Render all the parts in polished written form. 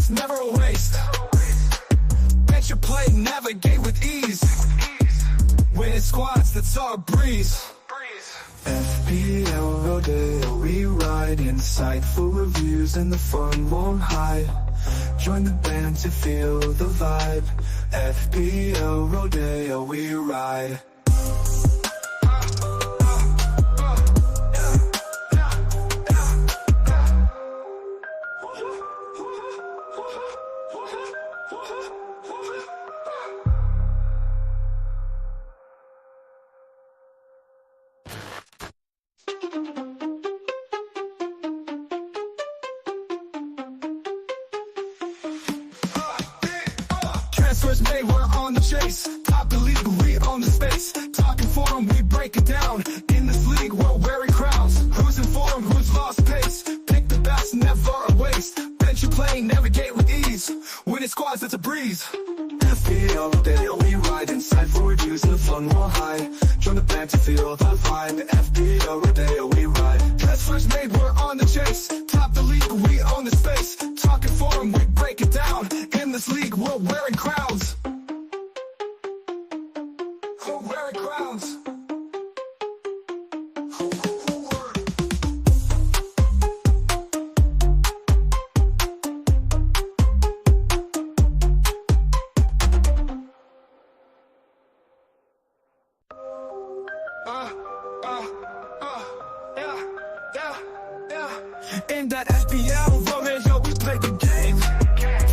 best, never a waste. Bet your play, navigate with ease. Winning squads, that's our breeze. FPL Rodeo, we ride. Insightful reviews and the fun won't hide. Join the band to feel the vibe. FPL Rodeo, we ride. Transfers made, we're on the chase. Top the league, we own the space. Talking form, we break it down. In this league, we're wearing crowns. Who's in form, who's lost pace? Pick the best, never a waste. Bet you play, navigate with ease. Winning squads, it's a breeze. FPL Rodeo, we ride. Insightful reviews and the fun will hide. Join the band to feel the vibe. FPL Rodeo, we ride. Transfers made, we're on the chase. Top the league, we own the space. Talking form, we break it down. In this league, we're wearing crowns. We're wearing crowns. In that FPL Rodeo, we play the game.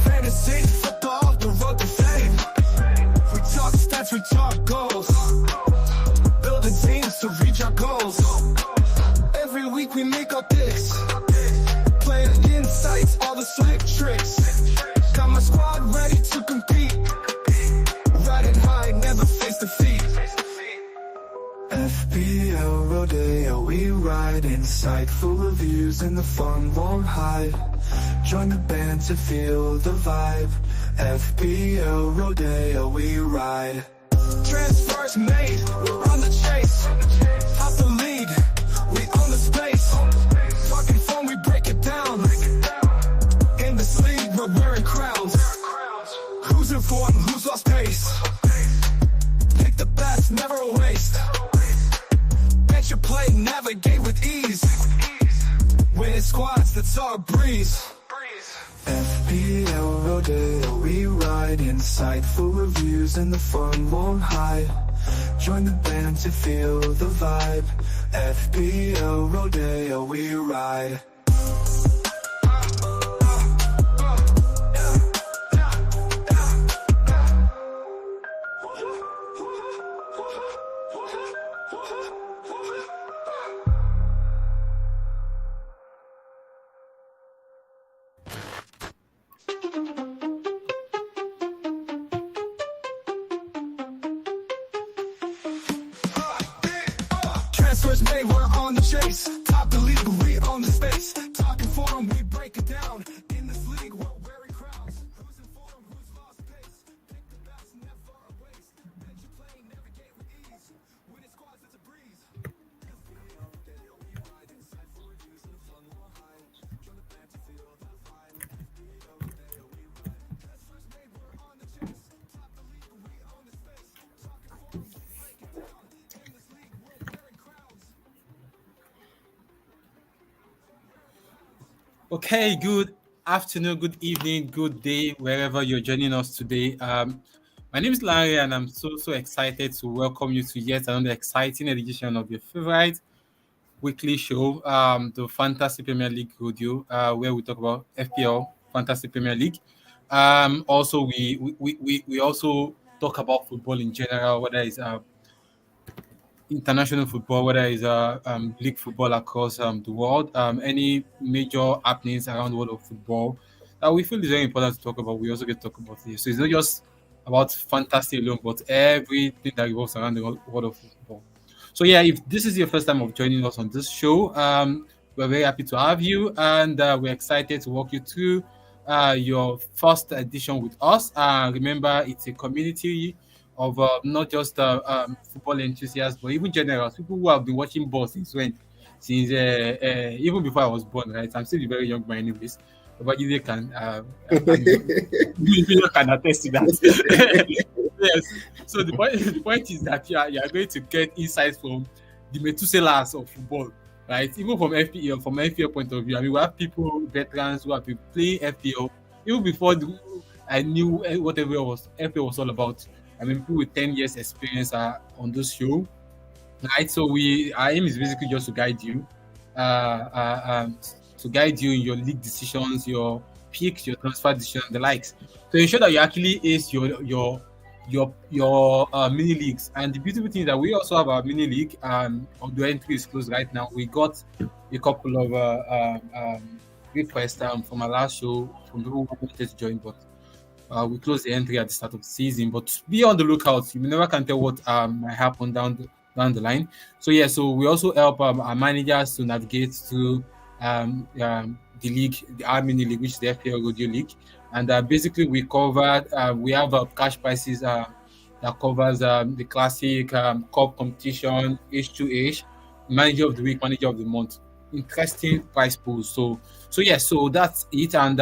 Fantasy, football, the road to fame. We talk stats, we talk goals. Building teams to reach our goals. Every week we make our picks. Playing insights, all the slick tricks. Got my squad ready to compete. Riding high, never face defeat. FPL Rodeo, we ride. Insightful reviews and the fun won't hide. Join the band to feel the vibe. FPL Rodeo, we ride. Transfers made, we're on the chase. Top the league, we own the space. Talking form, we break it down. In this league, we're wearing crowns. Who's in form, who's lost pace? Pick the best, never a waste. Bet your play, navigate with ease. Winning squads, that's our breeze. FPL Rodeo, we ride. Insightful reviews and the fun won't hide. Join the band to feel the vibe. FPL Rodeo, we ride. Transfers made, we're on the chase. Top the league, we own the space. Talking form, we break it down. In this league, we're wearing crowns. Who's in form, who's lost pace? Pick the best, never a waste. Bet you play, navigate with ease. Winning squads, it's a breeze. FPL Rodeo, we ride. Insightful reviews and the fun will hide. Join the band to feel the vibe. FPL Rodeo, we ride. Transfers made, we're on the chase. Top the league, we own the space. Talking form, we break it down. In this league, we're wearing crowns. Okay, good afternoon, good evening, good day, wherever you're joining us today. My name is Larry, and I'm so excited to welcome you to yet another exciting edition of your favorite weekly show, the Fantasy Premier League Radio, where we talk about FPL Fantasy Premier League. Also, we also talk about football in general, whether it's international football, whether it's league football across the world, any major happenings around the world of football that we feel is very important to talk about. We also get to talk about it. So it's not just about fantasy alone, but everything that revolves around the world of football. So yeah, if this is your first time of joining us on this show, we're very happy to have you, and we're excited to walk you through your first edition with us. Remember, it's a community of not just football enthusiasts, but even generals, people who have been watching ball since even before I was born, right? I'm still very young, but anyways. Babajide can, I mean, you can attest to that. Yes. So the point is that you are going to get insights from the Methuselahs of football, right? Even from FPL point of view. I mean, we have people, veterans who have been playing FPL even before I knew what FPL was all about. I mean, people with 10 years experience are on this show, right? So our aim is basically just to guide you, to guide you in your league decisions, your picks, your transfer decisions, the likes, to ensure that you actually ace your mini leagues. And the beautiful thing is that we also have our mini league. Although entry is closed right now, we got a couple of requests from our last show from people who wanted to join, but we close the entry at the start of the season. But be on the lookout. You never can tell what might happen down the line. So yeah, so we also help our managers to navigate through the league, the our mini league, which is the FPL Radio League. And basically we have cash prizes that covers the classic cup competition, H2H, manager of the week, manager of the month. Interesting price pools. So yeah, so that's it. And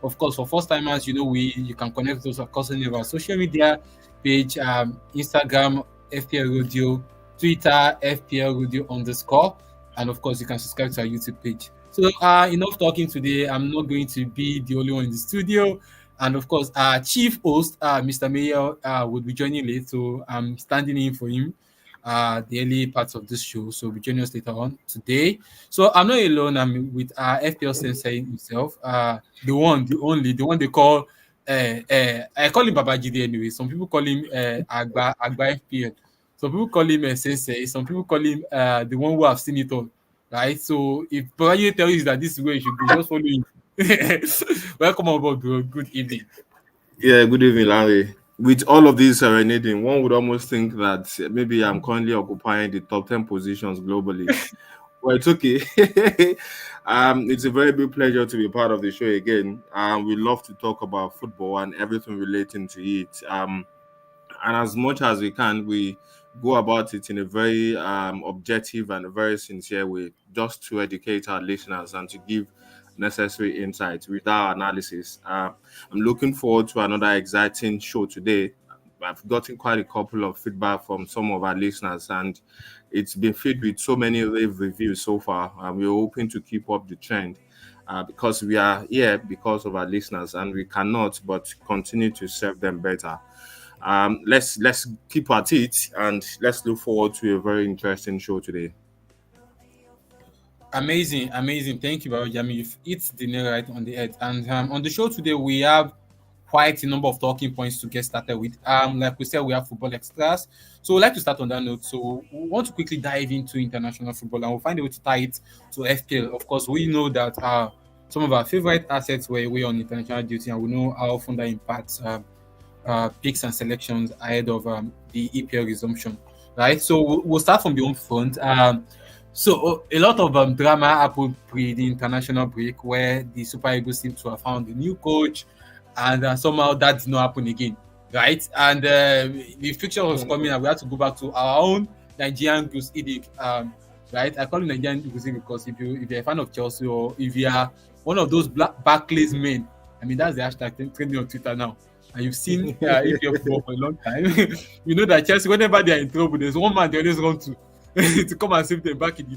of course, for first timers, you can connect with us across any of our social media page, Instagram, FPL Radio, Twitter, FPL Radio _, and of course, you can subscribe to our YouTube page. So enough talking today. I'm not going to be the only one in the studio. And of course, our chief host, Mr. Mayor, will be joining late. So I'm standing in for him the early parts of this show. So be joining us later on today. So I'm not alone. I'm with FPL Sensei himself, the one, the only, the one they call, I call him Babajide anyway. Some people call him Agba FPL. Some people call him Sensei. Some people call him the one who have seen it all. Right? So if Babajide tells you that this is where you should go, just follow him. Welcome aboard, bro. Good evening. Yeah, good evening, Larry. With all of this serenading, one would almost think that maybe I'm currently occupying the top 10 positions globally. Well, it's okay. It's a very big pleasure to be part of the show again. We love to talk about football and everything relating to it. And as much as we can, we go about it in a very objective and a very sincere way, just to educate our listeners and to give necessary insights with our analysis. I'm looking forward to another exciting show today. I've gotten quite a couple of feedback from some of our listeners, and it's been filled with so many rave reviews so far. We're hoping to keep up the trend because we are here because of our listeners, and we cannot but continue to serve them better. Let's keep at it, and let's look forward to a very interesting show today. Amazing. Thank you, Baba Jami. You've hit the nail right on the head. And on the show today, we have quite a number of talking points to get started with. Like we said, we have football extras. So we'd like to start on that note. So we want to quickly dive into international football, and we'll find a way to tie it to FPL. Of course, we know that some of our favorite assets were away on international duty, and we know how often that impacts picks and selections ahead of the EPL resumption. Right. So we'll start from the home front. So a lot of drama happened pre the international break, where the Super Eagles seem to have found a new coach, and somehow that did not happen again, right? And the fixture was coming, and we had to go back to our own Nigerian Goose Edict, right? I call it Nigerian Goose Edict because if you're a fan of Chelsea, or if you are one of those Barclays men, I mean that's the hashtag trending on Twitter now. And you've seen EPL football for a long time. You know that Chelsea, whenever they are in trouble, there's one man they always run to. To come and save them back in the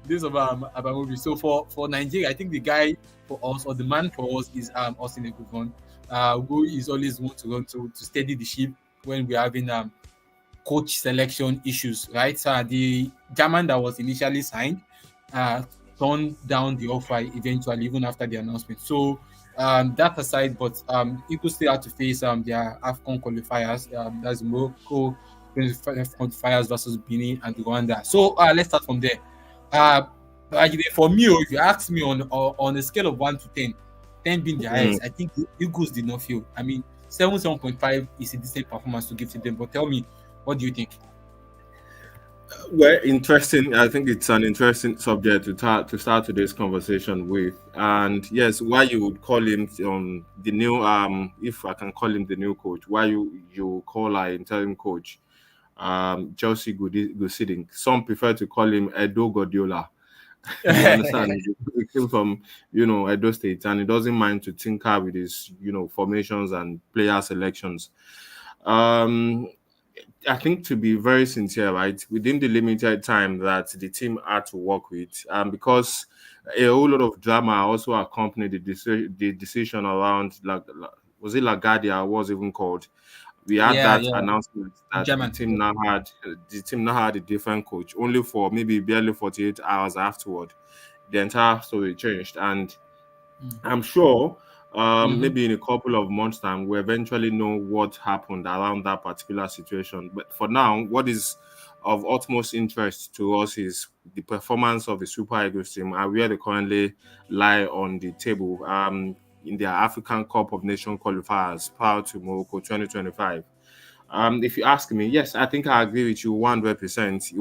days of Abamobi. So for Nigeria, I think the guy for us, or the man for us, is Austin Eguavoen, who is always want to run to steady the ship when we're having coach selection issues, right? So the German that was initially signed turned down the offer eventually, even after the announcement. So that aside, but Eagles still had to face their AFCON qualifiers. That's Morocco qualifiers versus Benin and Rwanda. So let's start from there. For me, if you ask me on a scale of 1 to 10, 10 being the highest, I think the Eagles did not feel. I mean, 7.5 is a decent performance to give to them. But tell me, what do you think? Well, interesting. I think it's an interesting subject to start today's conversation with. And yes, why you would call him the new if I can call him the new coach, why you call our interim coach Chelsea Gooding. Some prefer to call him Edo Guardiola. You understand? He came from, Edo State, and he doesn't mind to tinker with his, formations and player selections. Um, I think, to be very sincere, right, within the limited time that the team had to work with, because a whole lot of drama also accompanied the decision around, like, was it LaGuardia, or was even called? We had Yeah, that yeah. announcement that German. the team now had a different coach, only for maybe barely 48 hours afterward. The entire story changed, and I'm sure Mm-hmm. maybe in a couple of months' time, we eventually know what happened around that particular situation. But for now, what is of utmost interest to us is the performance of the Super Eagles team and where they currently lie on the table in their African Cup of Nations qualifiers prior to Morocco 2025. If you ask me, yes, I think I agree with you 100%. It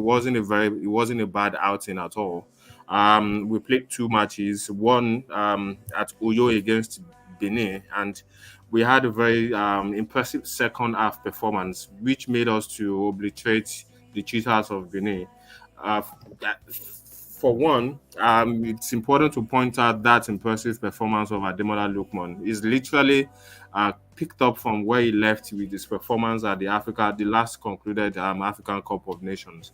wasn't a bad outing at all. We played two matches, one at Uyo against Benin, and we had a very impressive second half performance, which made us to obliterate the cheaters of Benin. Uh, for one, it's important to point out that impressive performance of Ademola Lookman is literally picked up from where he left with his performance at the last concluded African Cup of Nations.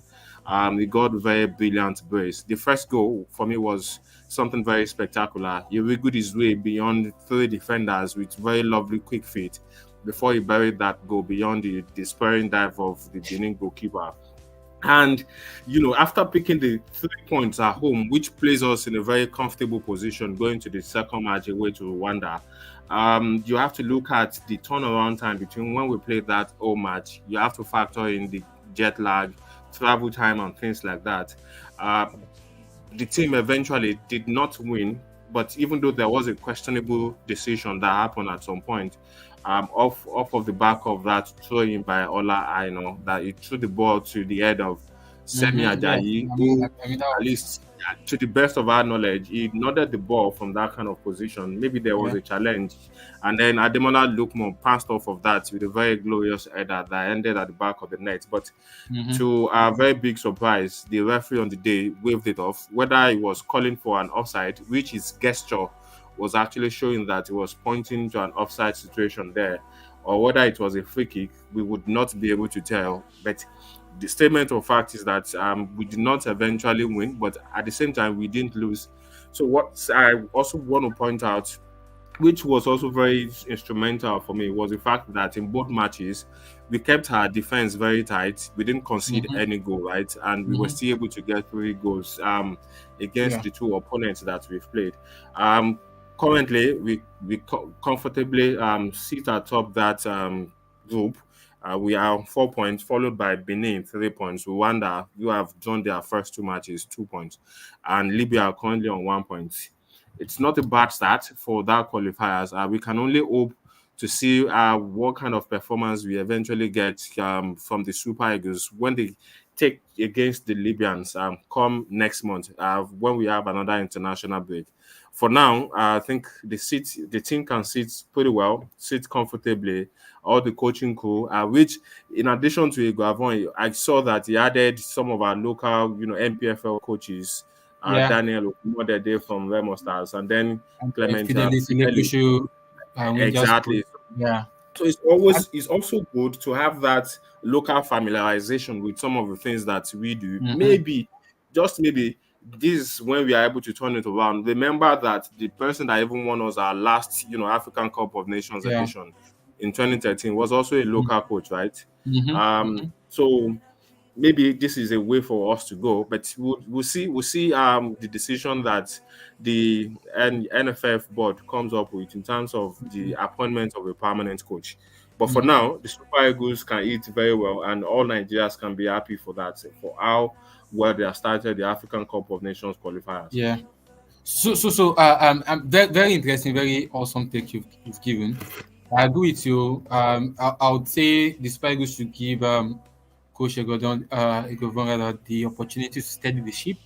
He got very brilliant brace. The first goal for me was something very spectacular. He wiggled his way beyond three defenders with very lovely quick feet before he buried that goal beyond the despairing dive of the Benin goalkeeper. And after picking the 3 points at home, which places us in a very comfortable position going to the second match away to Rwanda, you have to look at the turnaround time between when we played that home match. You have to factor in the jet lag, travel time, and things like that. Uh, the team eventually did not win, but even though there was a questionable decision that happened at some point, off of the back of that throw in by Ola Aino, that he threw the ball to the head of Semi Mm-hmm. Yeah. Ajayi, I who, mean, that at was, least to the best of our knowledge, he nodded the ball from that kind of position. Maybe there was yeah. a challenge, and then Ademola Lookman passed off of that with a very glorious header that ended at the back of the net. But Mm-hmm. to our very big surprise, the referee on the day waved it off. Whether he was calling for an offside, which his gesture was actually showing that he was pointing to an offside situation there, or whether it was a free kick, we would not be able to tell. But the statement of fact is that we did not eventually win, but at the same time, we didn't lose. So, what I also want to point out, which was also very instrumental for me, was the fact that in both matches we kept our defense very tight. We didn't concede Mm-hmm. any goal, right? And we were Mm-hmm. still able to get 3 goals against Yeah. the two opponents that we've played. Um, Currently, we comfortably sit atop that group. We are on 4 points, followed by Benin 3 points. Rwanda, who have drawn their first two matches, 2 points, and Libya are currently on 1 point. It's not a bad start for that qualifiers. We can only hope to see what kind of performance we eventually get from the Super Eagles when they take against the Libyans come next month when we have another international break. For now, I think the team can sit pretty well, sit comfortably. All the coaching crew, which in addition to Igavon, I saw that he added some of our local, MPFL coaches, Yeah. Daniel Okumodede from Remo Stars, and then And Clement Fidelity, Fideli. Lekushu, Rangers. Exactly. Yeah. So I, it's also good to have that local familiarization with some of the things that we do. mm-hmm. Maybe, just maybe, this is when we are able to turn it around. Remember that the person that even won us our last, African Cup of Nations Yeah. edition in 2013 was also a local coach, right? Mm-hmm. Mm-hmm. So maybe this is a way for us to go, but we'll see the decision that the NFF board comes up with in terms of the appointment of a permanent coach. But for Mm-hmm. now, the Super Eagles can eat very well, and all Nigerians can be happy for that, for how well they have started the African Cup of Nations qualifiers. Yeah. So, very, very interesting, very awesome take you've given. I agree with you. I would say the Spiders should give Coach Egodon rather the opportunity to steady the ship,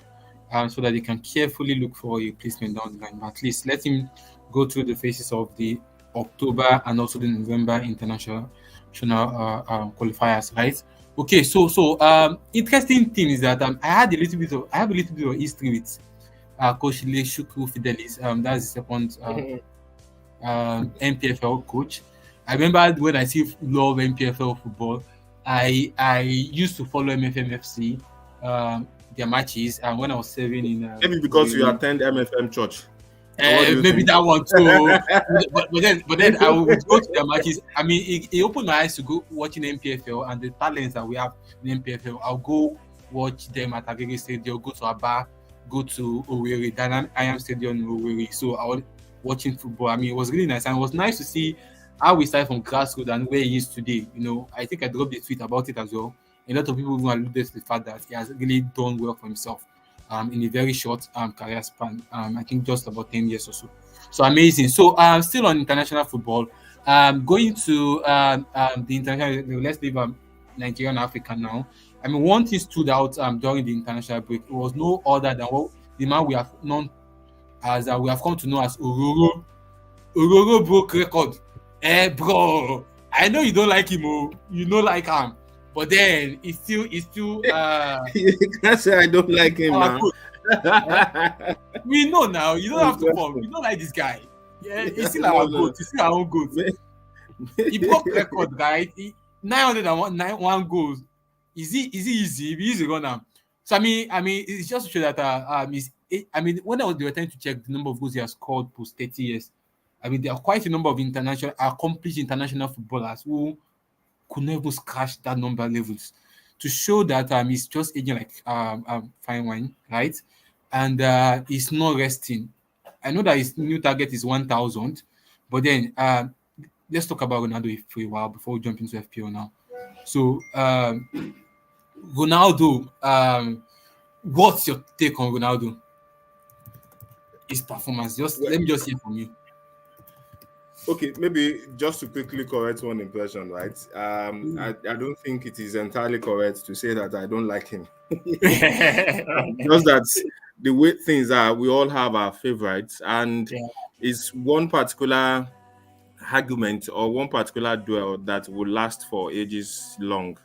so that they can carefully look for a replacement down the line. But at least let him go through the phases of the October and also the November international qualifiers, right? Okay, so interesting thing is that I have a little bit of history with Coach Leshuku Fidelis. That's the second NPFL coach. I remember when I still love NPFL football, I used to follow MFMFC, their matches, and when I was serving in Maybe because you attend MFM church. What do you maybe think? that one too. but then I would go to their matches. I mean, it opened my eyes to go watching NPFL and the talents that we have in NPFL. I'll go watch them at Agege Stadium, go to Aba, go to Owerri, Dynam Iron Stadium in Owerri. So I was watching football. I mean, it was really nice, and it was nice to see how we started from grassroots and where he is today. I think I dropped a tweet about it as well. A lot of people even alluded to the fact that he has really done well for himself in a very short career span. I think just about 10 years or so. So amazing. So still on international football, going to the international, let's leave Nigeria and Africa now. I mean, one thing stood out during the international break. It was no other than what the man we have known as we have come to know as Ororo. Ororo broke record. Bro, I know you don't like him, you don't like him, but then it's still You can't say I don't like him now. We know now. You don't have to come. You don't like this guy. Yeah, he's still our goat. He's still our own goat. He broke record, guys. 901 goals. Is it easy? If he easy run now. So I mean, it's just to show that when I was they were trying to check the number of goals he has scored post 30 years. I mean, there are quite a number of accomplished international footballers who could never scratch that number levels, to show that he's just aging like fine wine, right? And he's not resting. I know that his new target is 1,000, but then let's talk about Ronaldo for a while before we jump into FPL now. So Ronaldo, what's your take on Ronaldo? His performance. Let me just hear from you. Okay, maybe just to quickly correct one impression, right? I don't think it is entirely correct to say that I don't like him. Just that the way things are, we all have our favorites, and it's one particular argument or one particular duel that will last for ages long.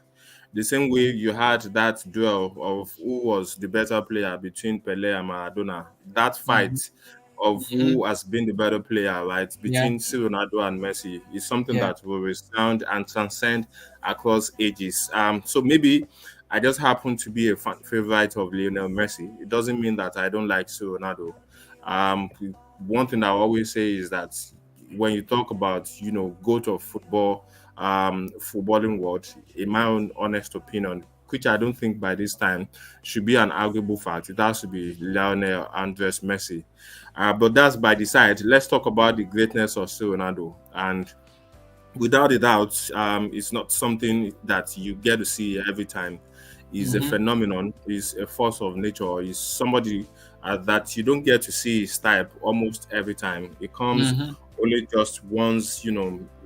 The same way you had that duel of who was the better player between Pele and Maradona. That fight of who has been the better player, right, between Ronaldo and Messi is something that will resound and transcend across ages. So maybe I just happen to be a favorite of Lionel Messi. It doesn't mean that I don't like Ronaldo. One thing I always say is that when you talk about, GOAT of football, footballing world, in my own honest opinion, which I don't think by this time should be an arguable fact, it has to be Lionel Andres Messi. But that's by the side. Let's talk about the greatness of Ronaldo. And without a doubt, it's not something that you get to see every time. He's a phenomenon. He's a force of nature. He's somebody that you don't get to see his type almost every time. It comes only just once,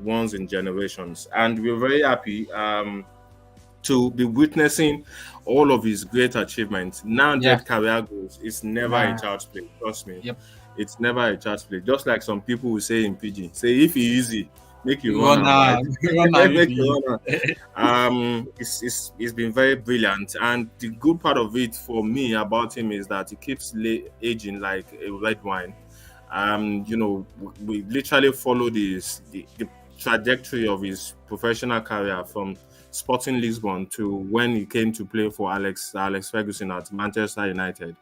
once in generations. And we're very happy to be witnessing all of his great achievements. 900 career goals is never a child's play. Trust me. It's never a child's play. Just like some people will say in PG, say if he easy, make you run out. It's been very brilliant, and the good part of it for me about him is that he keeps aging like a red wine. We literally follow the trajectory of his professional career from Sporting Lisbon to when he came to play for Alex Ferguson at Manchester United.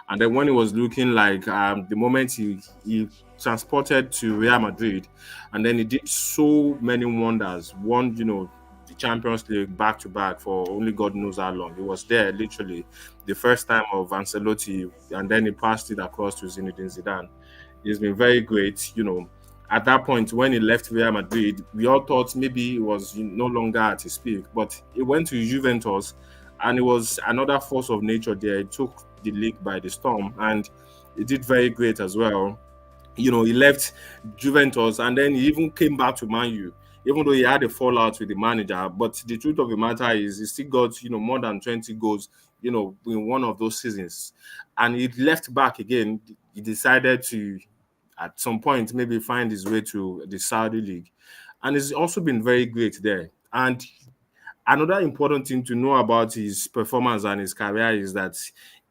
And then when he was looking like the moment he transported to Real Madrid, and then he did so many wonders. Won, the Champions League back to back for only God knows how long. He was there literally the first time of Ancelotti, and then he passed it across to Zinedine Zidane. He's been very great, At that point, when he left Real Madrid, we all thought maybe he was no longer at his peak, but he went to Juventus, and it was another force of nature there. He took the league by the storm, and he did very great as well. He left Juventus, and then he even came back to Man U, even though he had a fallout with the manager. But the truth of the matter is, he still got, more than 20 goals, in one of those seasons. And he left back again. He decided to, at some point, maybe find his way to the Saudi League. And he's also been very great there. And another important thing to know about his performance and his career is that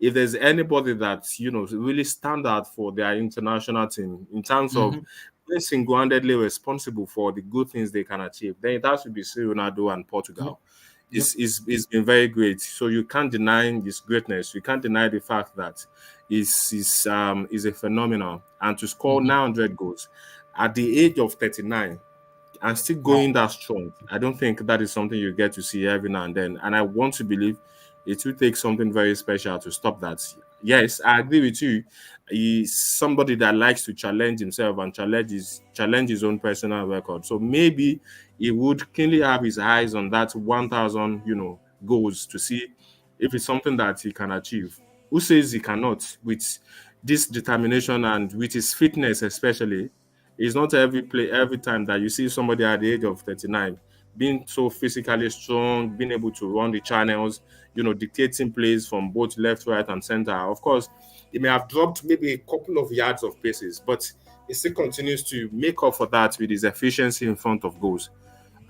if there's anybody that really stand out for their international team in terms of being single-handedly responsible for the good things they can achieve, then it has to be Ronaldo and Portugal. Yep. It's been very great. So you can't deny his greatness. You can't deny the fact that he's a phenomenal. And to score 900 goals at the age of 39 and still going that strong, I don't think that is something you get to see every now and then. And I want to believe it will take something very special to stop that. Yes, I agree with you. He's somebody that likes to challenge himself and challenge his own personal record. So maybe he would keenly have his eyes on that 1,000, goals to see if it's something that he can achieve. Who says he cannot? With this determination and with his fitness, especially, it's not every time that you see somebody at the age of 39 being so physically strong, being able to run the channels, dictating plays from both left, right, and center. Of course, he may have dropped maybe a couple of yards of paces, but he still continues to make up for that with his efficiency in front of goals.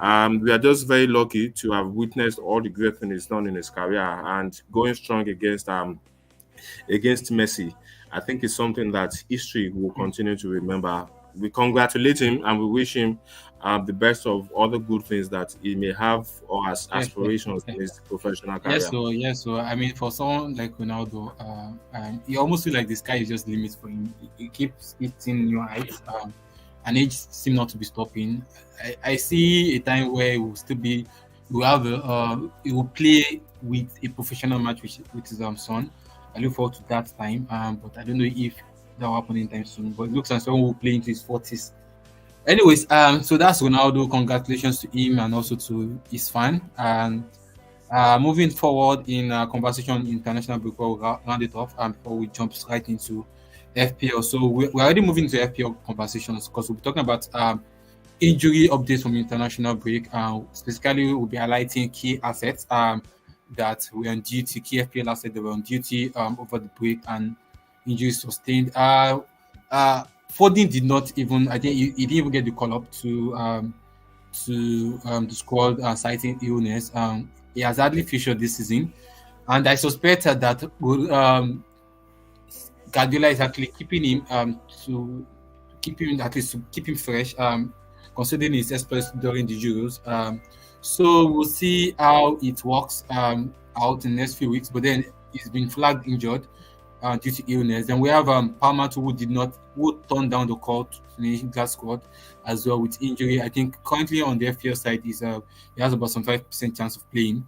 We are just very lucky to have witnessed all the great things he's done in his career, and going strong against Messi, I think is something that history will continue to remember. We congratulate him and we wish him the best of all the good things that he may have or as aspirations in his professional career. So I mean, for someone like Ronaldo, you almost feel like the sky is just limits for him. He keeps hitting new heights, and age seems not to be stopping. I see a time where he will still be, he will play with a professional match with his son. I look forward to that time, but I don't know if that will happen anytime soon. But it looks like someone will play into his 40s. Anyways, so that's Ronaldo. Congratulations to him and also to his fan. And moving forward in conversation international break, we'll round it off before we jump right into FPL. So we're already moving to FPL conversations because we'll be talking about injury updates from international break. Specifically, we'll be highlighting key assets that were on duty, key FPL assets that were on duty over the break and injuries sustained. Foden did not even, I think he didn't even get the call up to the squad citing illness. He has hardly featured this season, and I suspect that Guardiola is actually keeping him to keep him fresh, considering his exploits during the Euros. So we'll see how it works out in the next few weeks. But then he's been flagged injured due to illness. Then we have Palmer who turned down the call to finish that squad as well with injury. I think currently on the FPL side he has about some 5% chance of playing.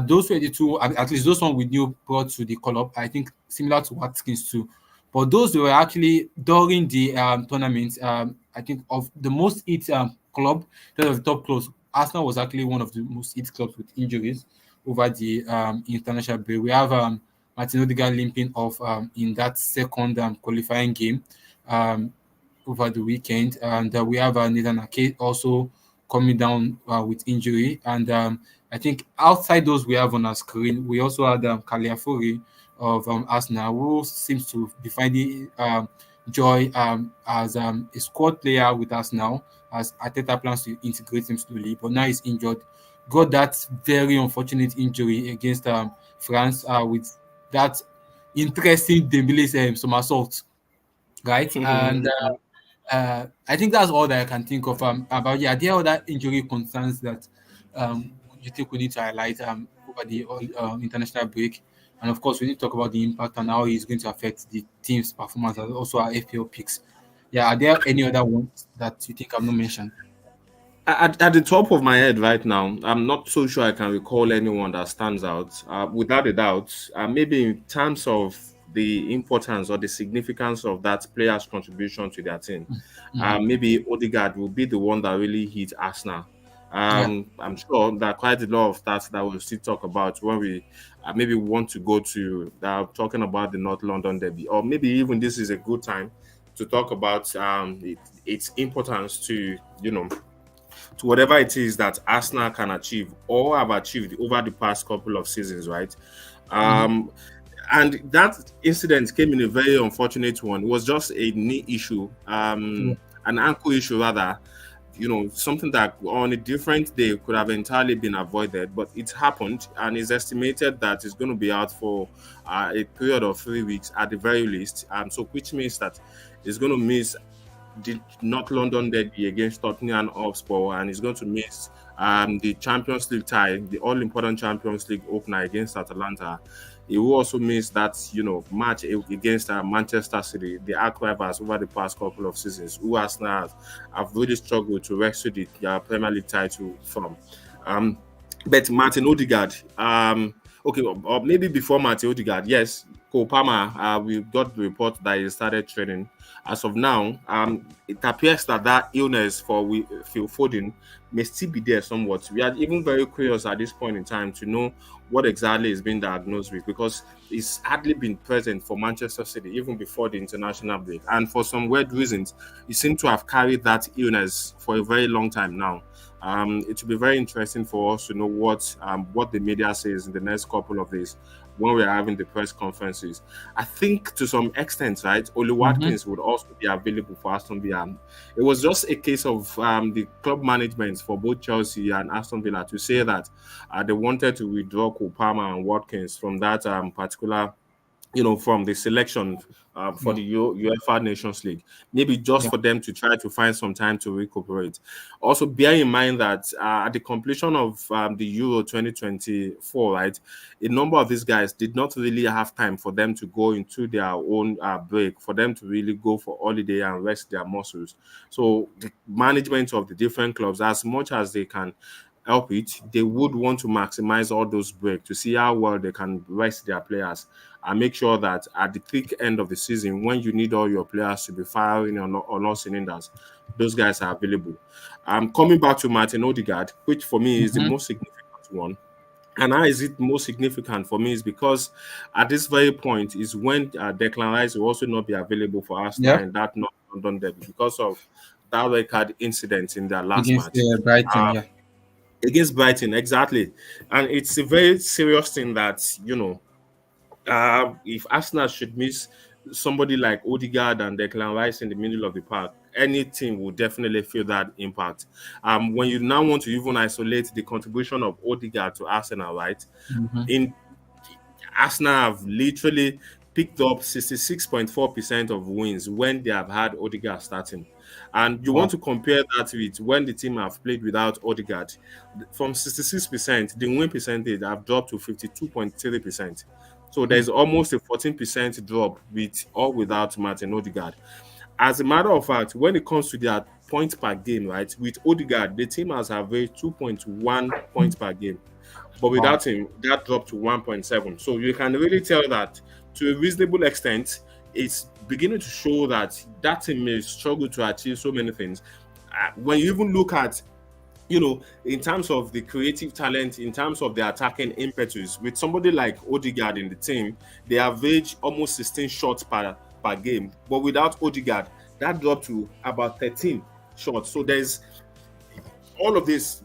Those were the two, at least those one we knew brought to the call up. I think similar to Watkins too. But those were actually during the tournament. I think of the most hit club, that was the top clubs. Arsenal was actually one of the most hit clubs with injuries over the international break. We have Martin Odegaard limping off in that second qualifying game over the weekend, and we have Nathan Ake also coming down with injury. And I think outside those we have on our screen, we also had Kaliafuri of Arsenal, who seems to be finding joy as a squad player with us now, as Arteta plans to integrate him slowly, but now he's injured. Got that very unfortunate injury against France with that interesting Dembele's somersault, right? And I think that's all that I can think of about. Yeah, there are other injury concerns that you think we need to highlight over the international break. And of course, we need to talk about the impact and how it's going to affect the team's performance and also our FPL picks. Yeah, are there any other ones that you think I've not mentioned? At the top of my head right now, I'm not so sure I can recall anyone that stands out. Without a doubt, maybe in terms of the importance or the significance of that player's contribution to their team, maybe Odegaard will be the one that really hit Arsenal. I'm sure there are quite a lot of stats that we'll still talk about when we maybe want to go to talking about the North London derby, or maybe even this is a good time to talk about its importance to to whatever it is that Arsenal can achieve or have achieved over the past couple of seasons, right? And that incident came in a very unfortunate one. It was just a knee issue, an ankle issue rather. something that on a different day could have entirely been avoided, but it happened, and it's estimated that it's going to be out for a period of 3 weeks at the very least. So which means that it's going to miss the North London derby against Tottenham Hotspur, and he's going to miss the Champions League tie, the all-important Champions League opener against Atalanta. He will also miss that, match against Manchester City, the arch rivals over the past couple of seasons, who Arsenal have really struggled to rescue their Premier League title from. But Martin Odegaard, okay, or maybe before Martin Odegaard, yes, Cole Palmer, we got the report that he started training. As of now, it appears that illness for Phil Foden may still be there somewhat. We are even very curious at this point in time to know what exactly is being diagnosed with, because it's hardly been present for Manchester City even before the international break. And for some weird reasons, he seems to have carried that illness for a very long time now. It will be very interesting for us to know what the media says in the next couple of days when we're having the press conferences. I think to some extent, right, Oli Watkins would also be available for Aston Villa. It was just a case of the club management for both Chelsea and Aston Villa to say that they wanted to withdraw Cole Palmer and Watkins from that particular, from the selection for the UEFA Nations League, maybe just for them to try to find some time to recuperate. Also, bear in mind that at the completion of the Euro 2024, right, a number of these guys did not really have time for them to go into their own break, for them to really go for holiday and rest their muscles. So the management of the different clubs, as much as they can help it, they would want to maximize all those breaks to see how well they can rest their players and make sure that at the thick end of the season, when you need all your players to be firing on all cylinders, those guys are available. Coming back to Martin Odegaard, which for me is the most significant one. And how is it most significant for me is because at this very point is when Declan Rice will also not be available for Arsenal in that North London derby because of that red card incident in their last against match. Brighton, Against Brighton, exactly. And it's a very serious thing that, if Arsenal should miss somebody like Odegaard and Declan Rice in the middle of the park, any team will definitely feel that impact. When you now want to even isolate the contribution of Odegaard to Arsenal, right? In Arsenal have literally picked up 66.4% of wins when they have had Odegaard starting. And you want to compare that with when the team have played without Odegaard. From 66%, the win percentage have dropped to 52.3%. So there's almost a 14% drop with or without Martin Odegaard. As a matter of fact, when it comes to their points per game, right, with Odegaard, the team has averaged 2.1 points per game. But without him, that dropped to 1.7. So you can really tell that to a reasonable extent, it's beginning to show that team may struggle to achieve so many things. When you even look at, in terms of the creative talent, in terms of the attacking impetus, with somebody like Odegaard in the team, they average almost 16 shots per game. But without Odegaard, that dropped to about 13 shots. So there's all of this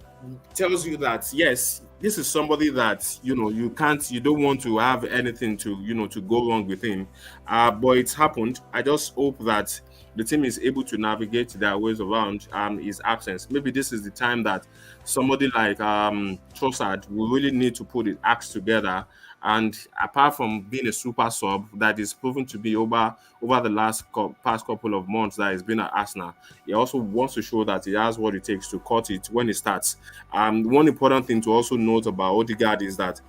tells you that, yes, this is somebody that, you don't want to have anything to, to go wrong with him. But it's happened. I just hope that the team is able to navigate their ways around his absence. Maybe this is the time that somebody like Trossard will really need to put his acts together. And apart from being a super sub that is proven to be over the past couple of months that he's been at Arsenal, he also wants to show that he has what it takes to cut it when he starts. One important thing to also note about Odegaard is that,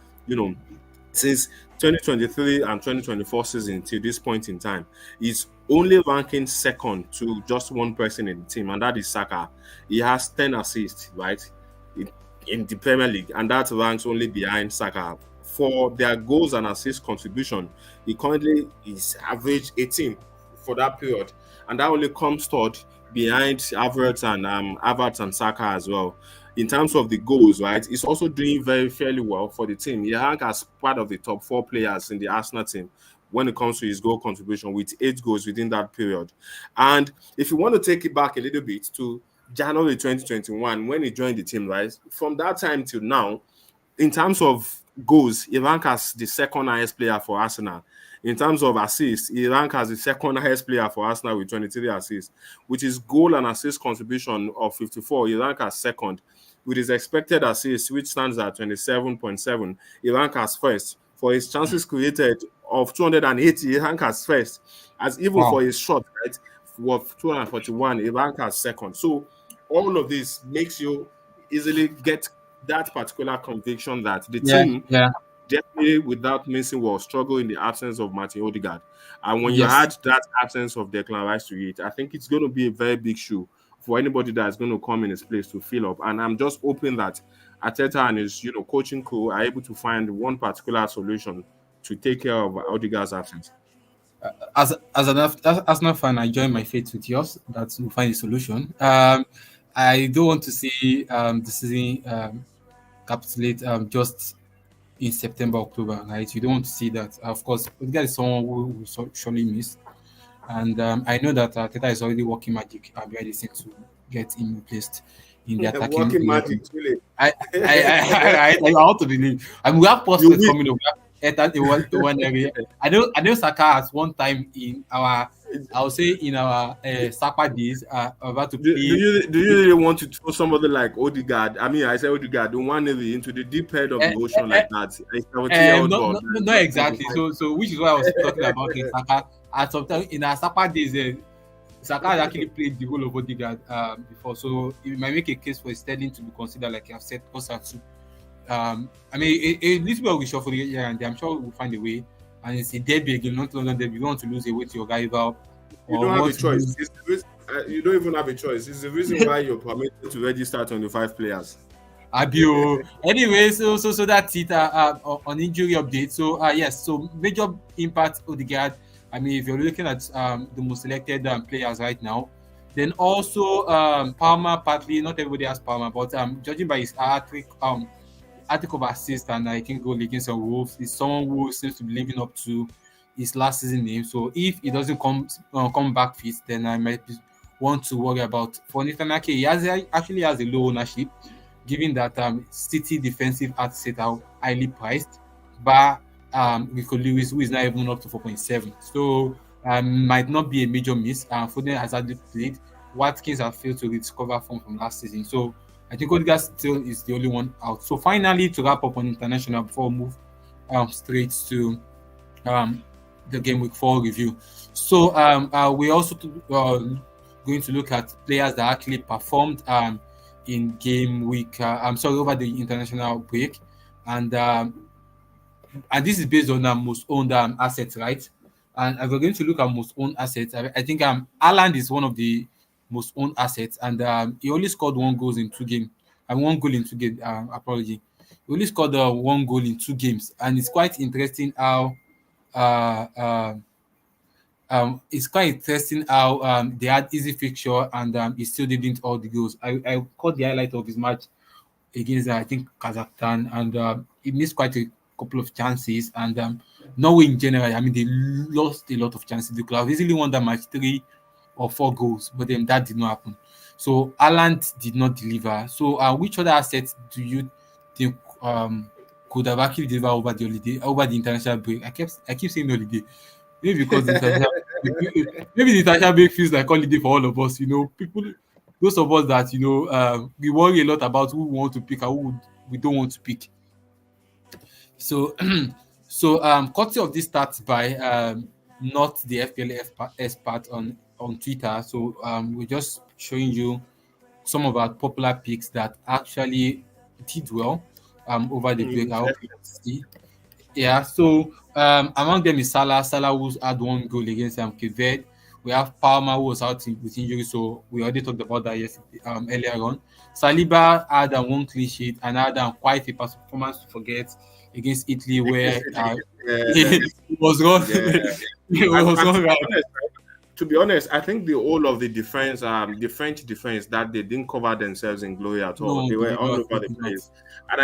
since 2023 and 2024 season till this point in time, he's only ranking second to just one person in the team, and that is Saka. He has 10 assists, right, in the Premier League, and that ranks only behind Saka. For their goals and assist contribution, he currently is average 18 for that period, and that only comes third behind Havertz and Saka as well. In terms of the goals, right, he's also doing very fairly well for the team. He ranks as part of the top 4 players in the Arsenal team when it comes to his goal contribution, with 8 goals within that period. And if you want to take it back a little bit to January 2021, when he joined the team, right, from that time till now, in terms of goals, he ranks as the second highest player for Arsenal. In terms of assists, he ranks as the second highest player for Arsenal with 23 assists. With his goal and assist contribution of 54, he ranks as second. With his expected assists, which stands at 27.7, he ranks as first. For his chances created of 280, he ranks as first. As even for his shot, right, of 241, he ranks as second. So all of this makes you easily get that particular conviction that the team definitely, without missing, will struggle in the absence of Martin Odegaard. And when you add that absence of Declan Rice to it, I think it's going to be a very big shoe for anybody that's going to come in his place to fill up. And I'm just hoping that Arteta and his coaching crew are able to find one particular solution to take care of Odegaard's absence. As an Arsenal fan, I join my faith with yours that we'll find a solution. I don't want to see the season capitulate just in September, October, right? You don't want to see that. Of course, Odegaard is someone who will surely miss. And I know that Arteta is already working magic behind the scenes to get him replaced in the attacking. Working magic, really. I want to believe. And we have prospects coming up. I know Saka at one time in our, I would say in our Saka days, about to play. Do you really want to throw somebody like Odegaard? I mean, I say Odegaard, the one into the deep head of the ocean like that. Not exactly. So which is why I was talking about Saka. At some time in our Saka days, Saka has actually played the role of Odegaard before, so it might make a case for Sterling to be considered, like you have said, Kosasu. I mean, a little bit of reshuffle here and there. I'm sure we'll find a way. And it's a derby again, not London derby. You don't want to lose away to your rival. You don't have a choice. You don't even have a choice. It's the reason why you're permitted to register 25 players. Abio. Anyway, so that's it on injury update. So yes, so major impact Odegaard. I mean, if you're looking at the most selected players right now, then also Palmer partly. Not everybody has Palmer, but judging by his article of assist and I think goal against the Wolves, is someone who seems to be living up to his last season name. So if he doesn't come back fit, then I might want to worry about. For Nathan Ake, he actually has a low ownership, given that City defensive assets are highly priced, but Rico Lewis, who is now even up to 4.7. So might not be a major miss. Foden has hardly played. Watkins has failed to recover from last season. So I think Odegaard still is the only one out. So finally, to wrap up on international before we move straight to the game week 4 review. So we're also going to look at players that actually performed in game week. Over the international break, and this is based on most owned assets, right? And we're going to look at most owned assets. I think Haaland is one of the most owned assets, and he only scored one goal in 2 games. One goal in 2 games. He only scored 1 goal in 2 games, and it's quite interesting how they had easy fixture and he still didn't all the goals. I caught the highlight of his match against I think Kazakhstan, and he missed quite a couple of chances, and Norway in general, I mean, they lost a lot of chances. They could have easily won that match 3 or 4 goals, but then that did not happen. So Haaland did not deliver. So which other assets do you think could have actually delivered over the international break? I keep saying holiday. Maybe because the international break feels like holiday for all of us. People, those of us that we worry a lot about who we want to pick and who we don't want to pick. So, courtesy of this stats by not the FPL expert on Twitter. So we're just showing you some of our popular picks that actually did well over the break. I hope you can see. Yeah. So among them is Salah. Salah who's had 1 goal against Cape Verde. We have Palmer who was out with injury, so we already talked about that yesterday, earlier on. Saliba had 1 clean sheet and had quite a performance to forget against Italy, where it was wrong. To be honest, I think the whole of the defense, the French defense, that they didn't cover themselves in glory at all. They were all over the place, and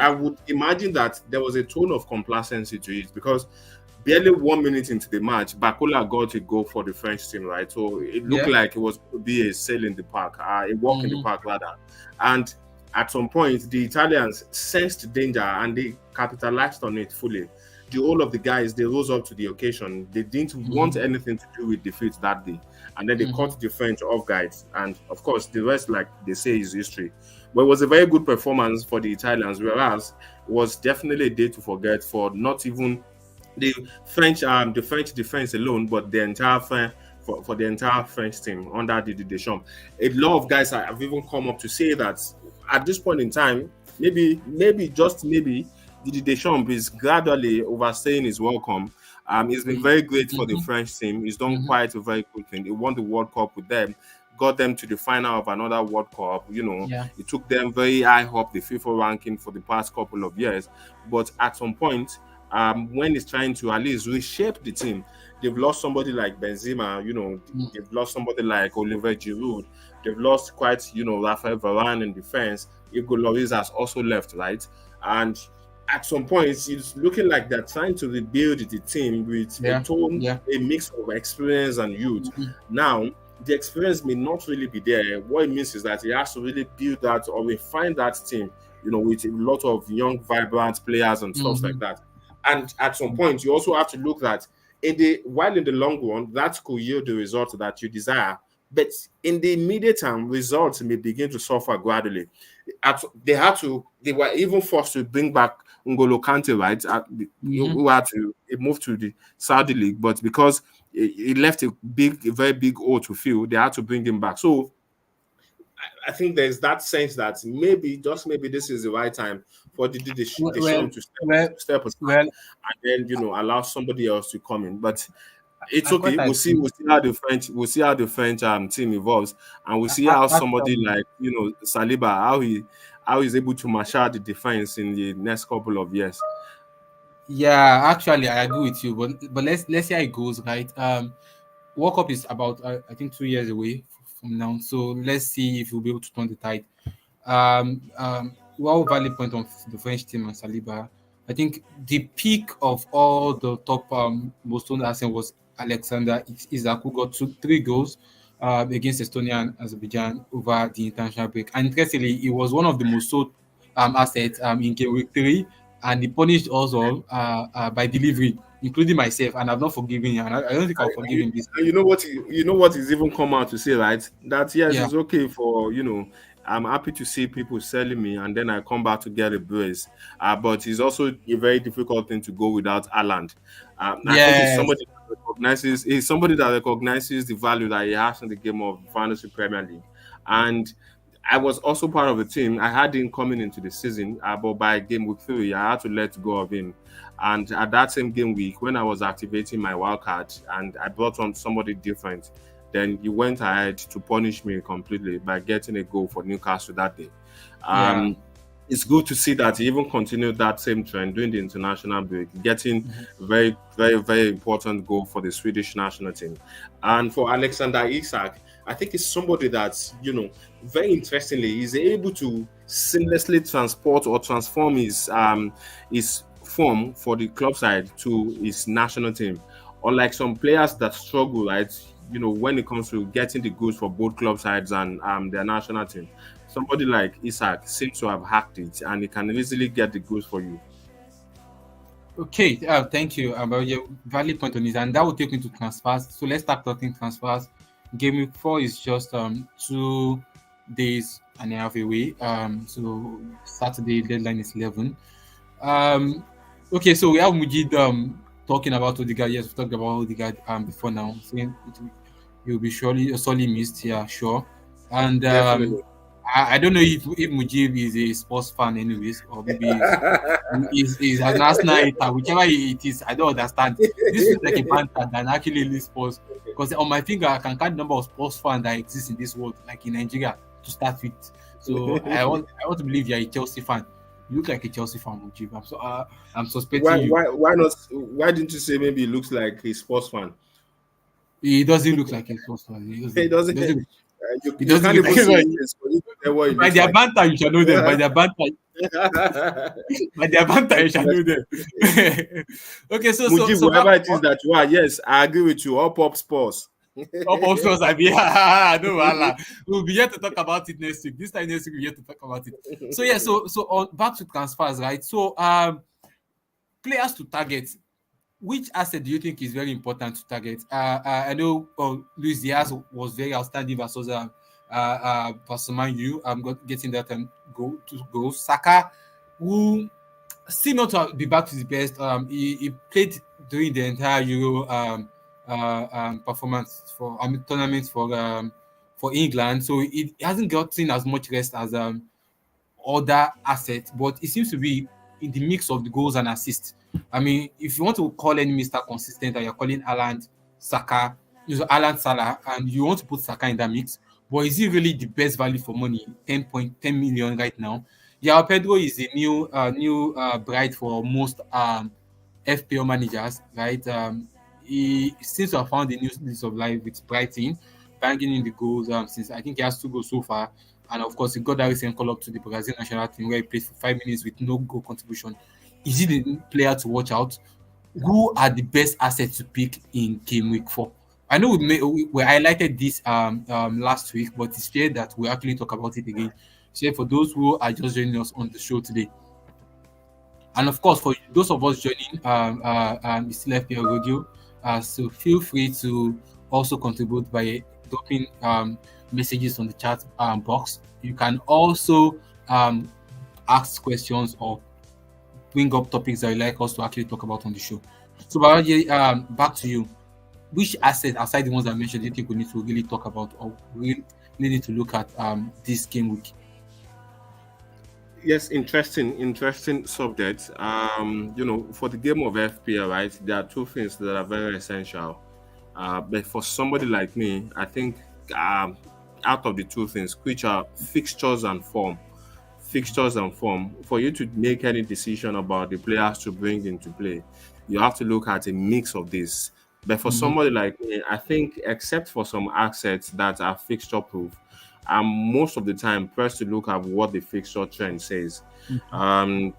I would imagine that there was a tone of complacency to it because barely 1 minute into the match, Bakola got a goal for the French team, right? So it looked like it was going to be a sail in the park, a walk in the park rather. And at some point, the Italians sensed danger and they capitalized on it fully. the whole of the guys, they rose up to the occasion. They didn't want anything to do with defeat that day. And then they caught the French off guard. And of course, the rest, like they say, is history. But it was a very good performance for the Italians, whereas it was definitely a day to forget for not even the French defense alone, but the entire for the entire French team under Didier Deschamps. A lot of guys have even come up to say that at this point in time, maybe just maybe Didier Deschamps is gradually overstaying his welcome. He's been very great for the French team. He's done quite a very good thing. He won the World Cup with them, got them to the final of another World Cup. It took them very high up the FIFA ranking for the past couple of years. But at some point, when he's trying to at least reshape the team, they've lost somebody like Benzema. They've lost somebody like Olivier Giroud. They've lost quite, Raphael Varane in defense. Hugo Lloris has also left, right? And at some point, it's looking like they're trying to rebuild the team with a mix of experience and youth. Now, the experience may not really be there. What it means is that he has to really build that or refine that team, with a lot of young, vibrant players and stuff like that. And at some point, you also have to look at while in the long run, that could yield the result that you desire. But in the immediate term, results may begin to suffer gradually. They were even forced to bring back N'Golo Kante, right? Who had to move to the Saudi league, but because he left a very big hole to fill, they had to bring him back. So I think there's that sense that maybe, just maybe, this is the right time for the Deschamps to step aside and then allow somebody else to come in. But it's okay. We'll see how the French team evolves, and we'll see how somebody like Saliba, how he's able to marshal the defense in the next couple of years. Yeah, actually, I agree with you. But let's see how it goes, right? World Cup is about I think 2 years away from now, so let's see if we'll be able to turn the tide. Well, valid point on the French team and Saliba. I think the peak of all the top most owned assets was Alexander Isak, who got 3 goals against Estonia and Azerbaijan over the international break. And interestingly, it was one of the most sold assets in game week 3, and he punished us all by delivery, including myself, and I've not forgiven him. And I don't think I'll forgive him this. You know what he's even come out to say, right? That yes, it's okay for I'm happy to see people selling me, and then I come back to get a brace. But it's also a very difficult thing to go without Haaland. I think he's somebody that recognizes the value that he has in the game of Fantasy Premier League. And I was also part of the team. I had him coming into the season, but by game week 3, I had to let go of him. And at that same game week, when I was activating my wildcard and I brought on somebody different, then he went ahead to punish me completely by getting a goal for Newcastle that day. It's good to see that he even continued that same trend during the international break, getting very, very, very important goal for the Swedish national team. And for Alexander Isak, I think it's somebody that, very interestingly, is able to seamlessly transport or transform his form for the club side to his national team. Unlike some players that struggle, right, when it comes to getting the goods for both club sides and their national team. Somebody like Isak seems to have hacked it, and he can easily get the goods for you. Okay, thank you about your valid point on this, and that will take me to transfers. So let's start talking transfers. Game week 4 is just 2 days and a half away. So Saturday deadline is 11. Okay, so we have Mujid talking about Odegaard. Yes, we talked about Odegaard before now, saying you'll be sorely missed. Yeah, sure. And I don't know if Mujib is a sports fan anyways, or maybe he's an Arsenal hater, whichever it is. I don't understand. This is like a banter than actually really sports, because on my finger I can count the number of sports fans that exist in this world, like in Nigeria, to start with. So I want to believe you're a Chelsea fan. You look like a Chelsea fan, Mujib. I'm suspecting you. Why not? Why didn't you say maybe he looks like a sports fan? He doesn't look like a sports fan. He doesn't. He doesn't look like by their banter, you shall know them. By their banter, you shall know them. Okay, so whatever it is that you are, yes, I agree with you. All pop sports. All sports, I no, we'll be here to talk about it next week. This time next week, we're here to talk about it. So yeah, so on back to transfers, right? So players to target. which asset do you think is very important to target? I know Luis Diaz was very outstanding versus Man U. Getting that goal to go. Saka, who seemed not to be back to the best. He played during the entire Euro performance for tournament for England, so it hasn't gotten as much rest as other assets, but it seems to be in the mix of the goals and assists. I mean, if you want to call any Mr. Consistent, and you're calling Saka, Alan Salah, and you want to put Saka in that mix, but is he really the best value for money? 10.10 million right now. Yeah, Pedro is a new bride for most FPL managers, right? He seems to have found a new lease of life with Brighton, banging in the goals since I think he has 2 goals so far. And of course, he got that recent call up to the Brazil national team where he played for 5 minutes with no goal contribution. Is he the player to watch out? Who are the best assets to pick in game week 4? I know we highlighted this last week, but it's fair that we actually talk about it again. So for those who are just joining us on the show today, and of course for those of us joining the Still FPL Radio, so feel free to also contribute by dropping messages on the chat box. You can also ask questions or bring up topics that you like us to actually talk about on the show. So, Baraji, back to you. Which asset, aside the ones I mentioned, do you think we need to really talk about or really need to look at this game week? Yes, interesting subject. For the game of FPL, right, there are 2 things that are very essential. But for somebody like me, I think out of the 2 things, which are fixtures and form, for you to make any decision about the players to bring into play, you have to look at a mix of this. But for somebody like me, I think except for some assets that are fixture proof, I'm most of the time pressed to look at what the fixture trend says. And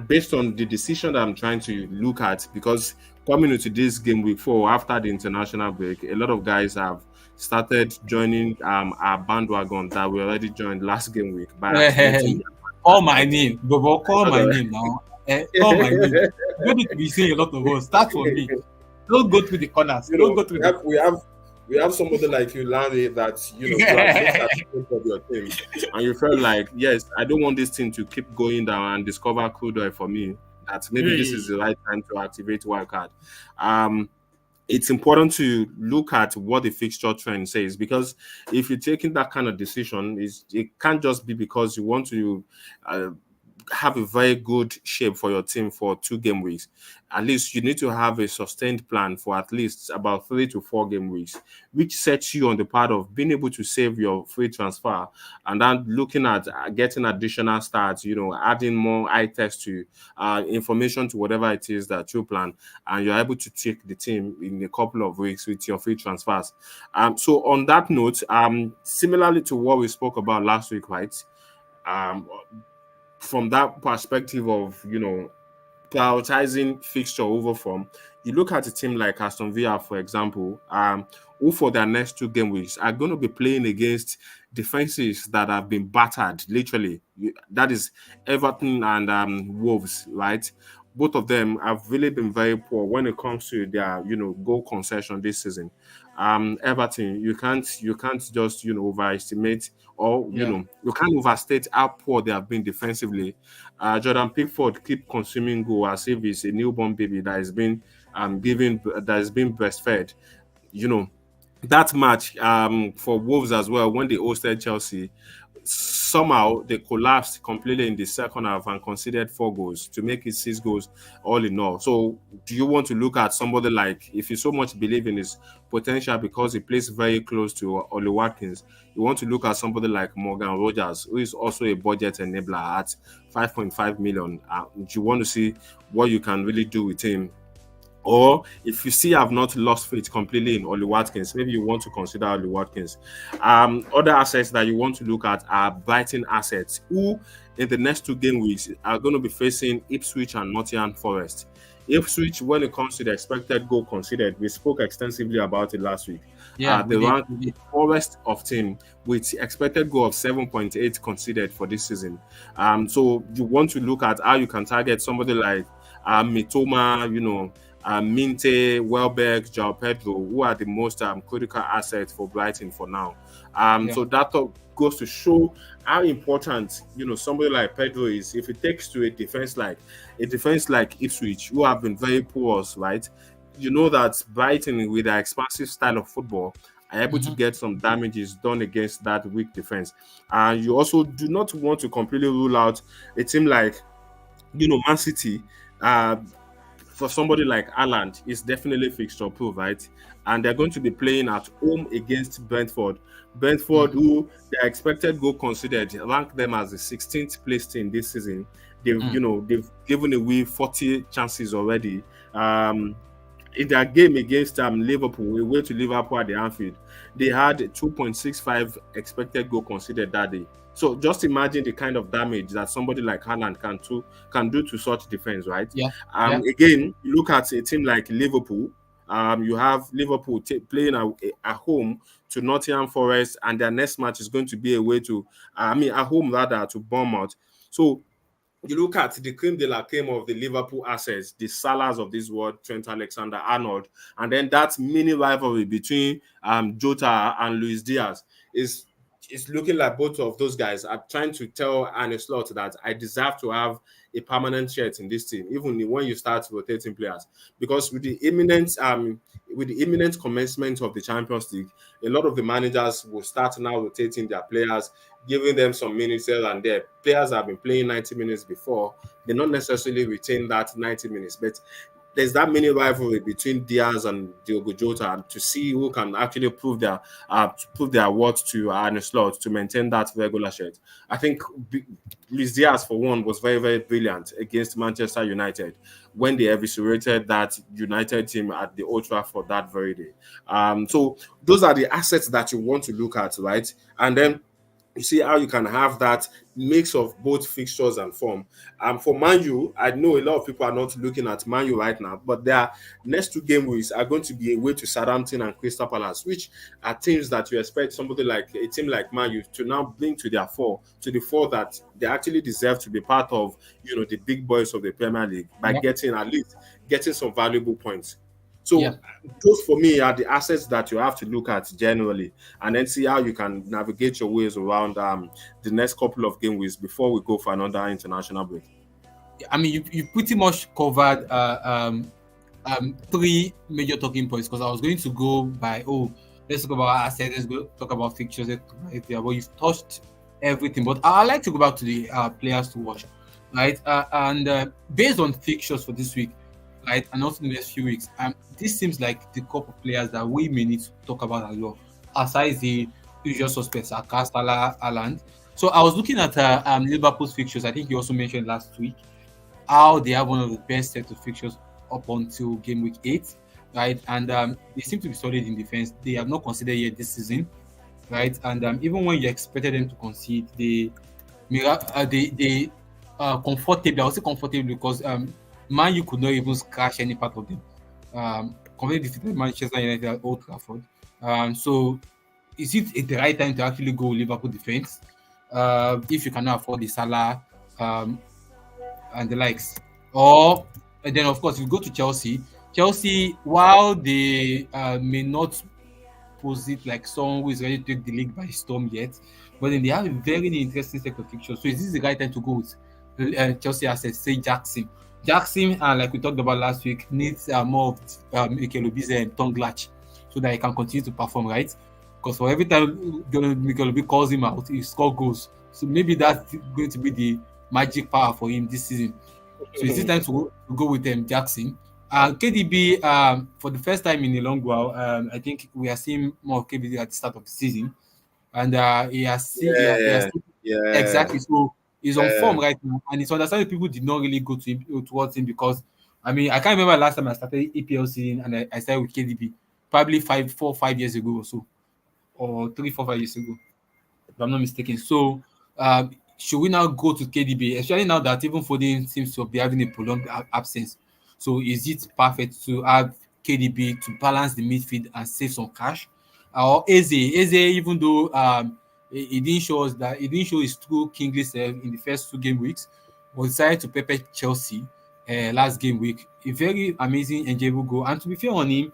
based on the decision that I'm trying to look at, because coming into this game week 4 after the international break, a lot of guys have started joining our bandwagon that we already joined last game week. Call my name, Bobo. Call my name now. Call my name. You don't need to be saying a lot of words. Start for me. Don't go through the corners. Don't go through. We have somebody like you, Larry, that you have looked at your team, and you felt like, yes, I don't want this team to keep going down and discover crude oil for me. That maybe this is the right time to activate wildcard. It's important to look at what the fixture trend says, because if you're taking that kind of decision, it can't just be because you want to have a very good shape for your team for 2 game weeks. At least you need to have a sustained plan for at least about 3 to 4 game weeks, which sets you on the path of being able to save your free transfer and then looking at getting additional starts, adding more eye test to information to whatever it is that you plan, and you're able to take the team in a couple of weeks with your free transfers. So on that note, similarly to what we spoke about last week, right? From that perspective of, prioritizing fixture over form, you look at a team like Aston Villa, for example, who for their next 2 game weeks are going to be playing against defenses that have been battered, literally. That is Everton and Wolves, right? Both of them have really been very poor when it comes to their, goal concession this season. Everton, you can't just overestimate or you can't overstate how poor they have been defensively. Jordan Pickford keep consuming goal as if it's a newborn baby that has been breastfed. That match for Wolves as well, when they hosted Chelsea, somehow they collapsed completely in the second half and conceded 4 goals to make it 6 goals all in all. So do you want to look at somebody like, if you so much believe in his potential because he plays very close to Oli Watkins, you want to look at somebody like Morgan Rogers, who is also a budget enabler at 5.5 million. Do you want to see what you can really do with him? Or if you see I've not lost faith completely in Oli Watkins, maybe you want to consider Oli Watkins. Other assets that you want to look at are Brighton assets, who in the next 2 game weeks are going to be facing Ipswich and Nottingham Forest. Ipswich, when it comes to the expected goal conceded, we spoke extensively about it last week. They rank the poorest of team with expected goal of 7.8 conceded for this season. So you want to look at how you can target somebody like Mitoma, Minte, Welbeck, João Pedro, who are the most critical assets for Brighton for now. Yeah. So that goes to show how important somebody like Pedro is. If it takes to a defense like Ipswich, who have been very poor, right? You know that Brighton, with their expansive style of football, are able to Mhm. get some damages done against that weak defense. And you also do not want to completely rule out a team like Man City. For somebody like Haaland, is definitely fixture proof, right? And they're going to be playing at home against Brentford. Brentford, Mhm. who their expected goal considered rank them as the 16th place team this season. They've given away 40 chances already. In their game against Liverpool, away to Liverpool at the Anfield, they had 2.65 expected goal considered that day. So just imagine the kind of damage that somebody like Haaland can do to such defense, right? Yeah. Yeah. Again, you look at a team like Liverpool. You have Liverpool playing at home to Nottingham Forest, and their next match is going to be away to, at home rather, to Bournemouth. So you look at the cream de la creme of the Liverpool assets, the Salahs of this world, Trent Alexander-Arnold, and then that mini rivalry between Jota and Luis Diaz is it's looking like both of those guys are trying to tell Arne Slot that I deserve to have a permanent shirt in this team, even when you start rotating players. Because with the imminent commencement of the Champions League, a lot of the managers will start now rotating their players, giving them some minutes here and there. Players have been playing 90 minutes before, they not necessarily retain that 90 minutes, but there's that mini rivalry between Diaz and Diogo Jota to see who can actually prove their worth to Arne Slot to maintain that regular shirt. I think Luis Diaz, for one, was very, very brilliant against Manchester United when they eviscerated that United team at the Old Trafford that very day. So those are the assets that you want to look at, right? And then you see how you can have that mix of both fixtures and form. For Man U, I know a lot of people are not looking at Man U right now, but their next two game weeks are going to be away to Southampton and Crystal Palace, which are teams that you expect somebody like a team like Man U to now bring to the fore that they actually deserve to be part of, the big boys of the Premier League by Yeah. getting some valuable points. Yeah. So those for me are the assets that you have to look at generally, and then see how you can navigate your ways around the next couple of game weeks before we go for another international break. I mean, you pretty much covered three major talking points, because I was going to go by, let's talk about assets, let's go talk about fixtures, but you've touched everything. But I like to go back to the players to watch, right? And based on fixtures for this week, right, and also the next few weeks, this seems like the couple of players that we may need to talk about as well, aside the usual suspects, Salah, Haaland. So I was looking at Liverpool's fixtures. I think you also mentioned last week how they have one of the best set of fixtures up until game week 8, right? And they seem to be solid in defense. They have not considered yet this season, right? And even when you expected them to concede, they comfortably. I would say comfortably because Man U could not even scratch any part of them. Completely defeated Manchester United at Old Trafford. So is it the right time to actually go Liverpool defense? If you cannot afford the Salah and the likes, or and then of course you go to Chelsea. Chelsea, while they may not pose it like someone who is ready to take the league by storm yet, but then they have a very interesting set of fixtures. So is this the right time to go with Chelsea assets? Say Jackson. Jackson, like we talked about last week, needs more of Mikel Obi's tongue latch so that he can continue to perform, right? Because for every time Mikel Obi calls him out, he scores goals. So maybe that's going to be the magic power for him this season. So is it time to go with Jackson? KDB, for the first time in a long while, I think we are seeing more of KDB at the start of the season, and he has Yeah, yeah, exactly. So he's on yeah. form right now, and it's understandable people did not really go to him, towards him, because I mean I can't remember last time I started EPL season and I started with KDB, probably 5 years ago or so, or 3, 4, 5 years ago, if I'm not mistaken. So, should we now go to KDB, especially now that even Foden seems to be having a prolonged absence? So, is it perfect to have KDB to balance the midfield and save some cash? Or Eze, even though he didn't show us that he didn't show his true kingly self in the first 2 game weeks, was decided to pepper Chelsea. last game week. A very amazing, enjoyable goal. And to be fair on him,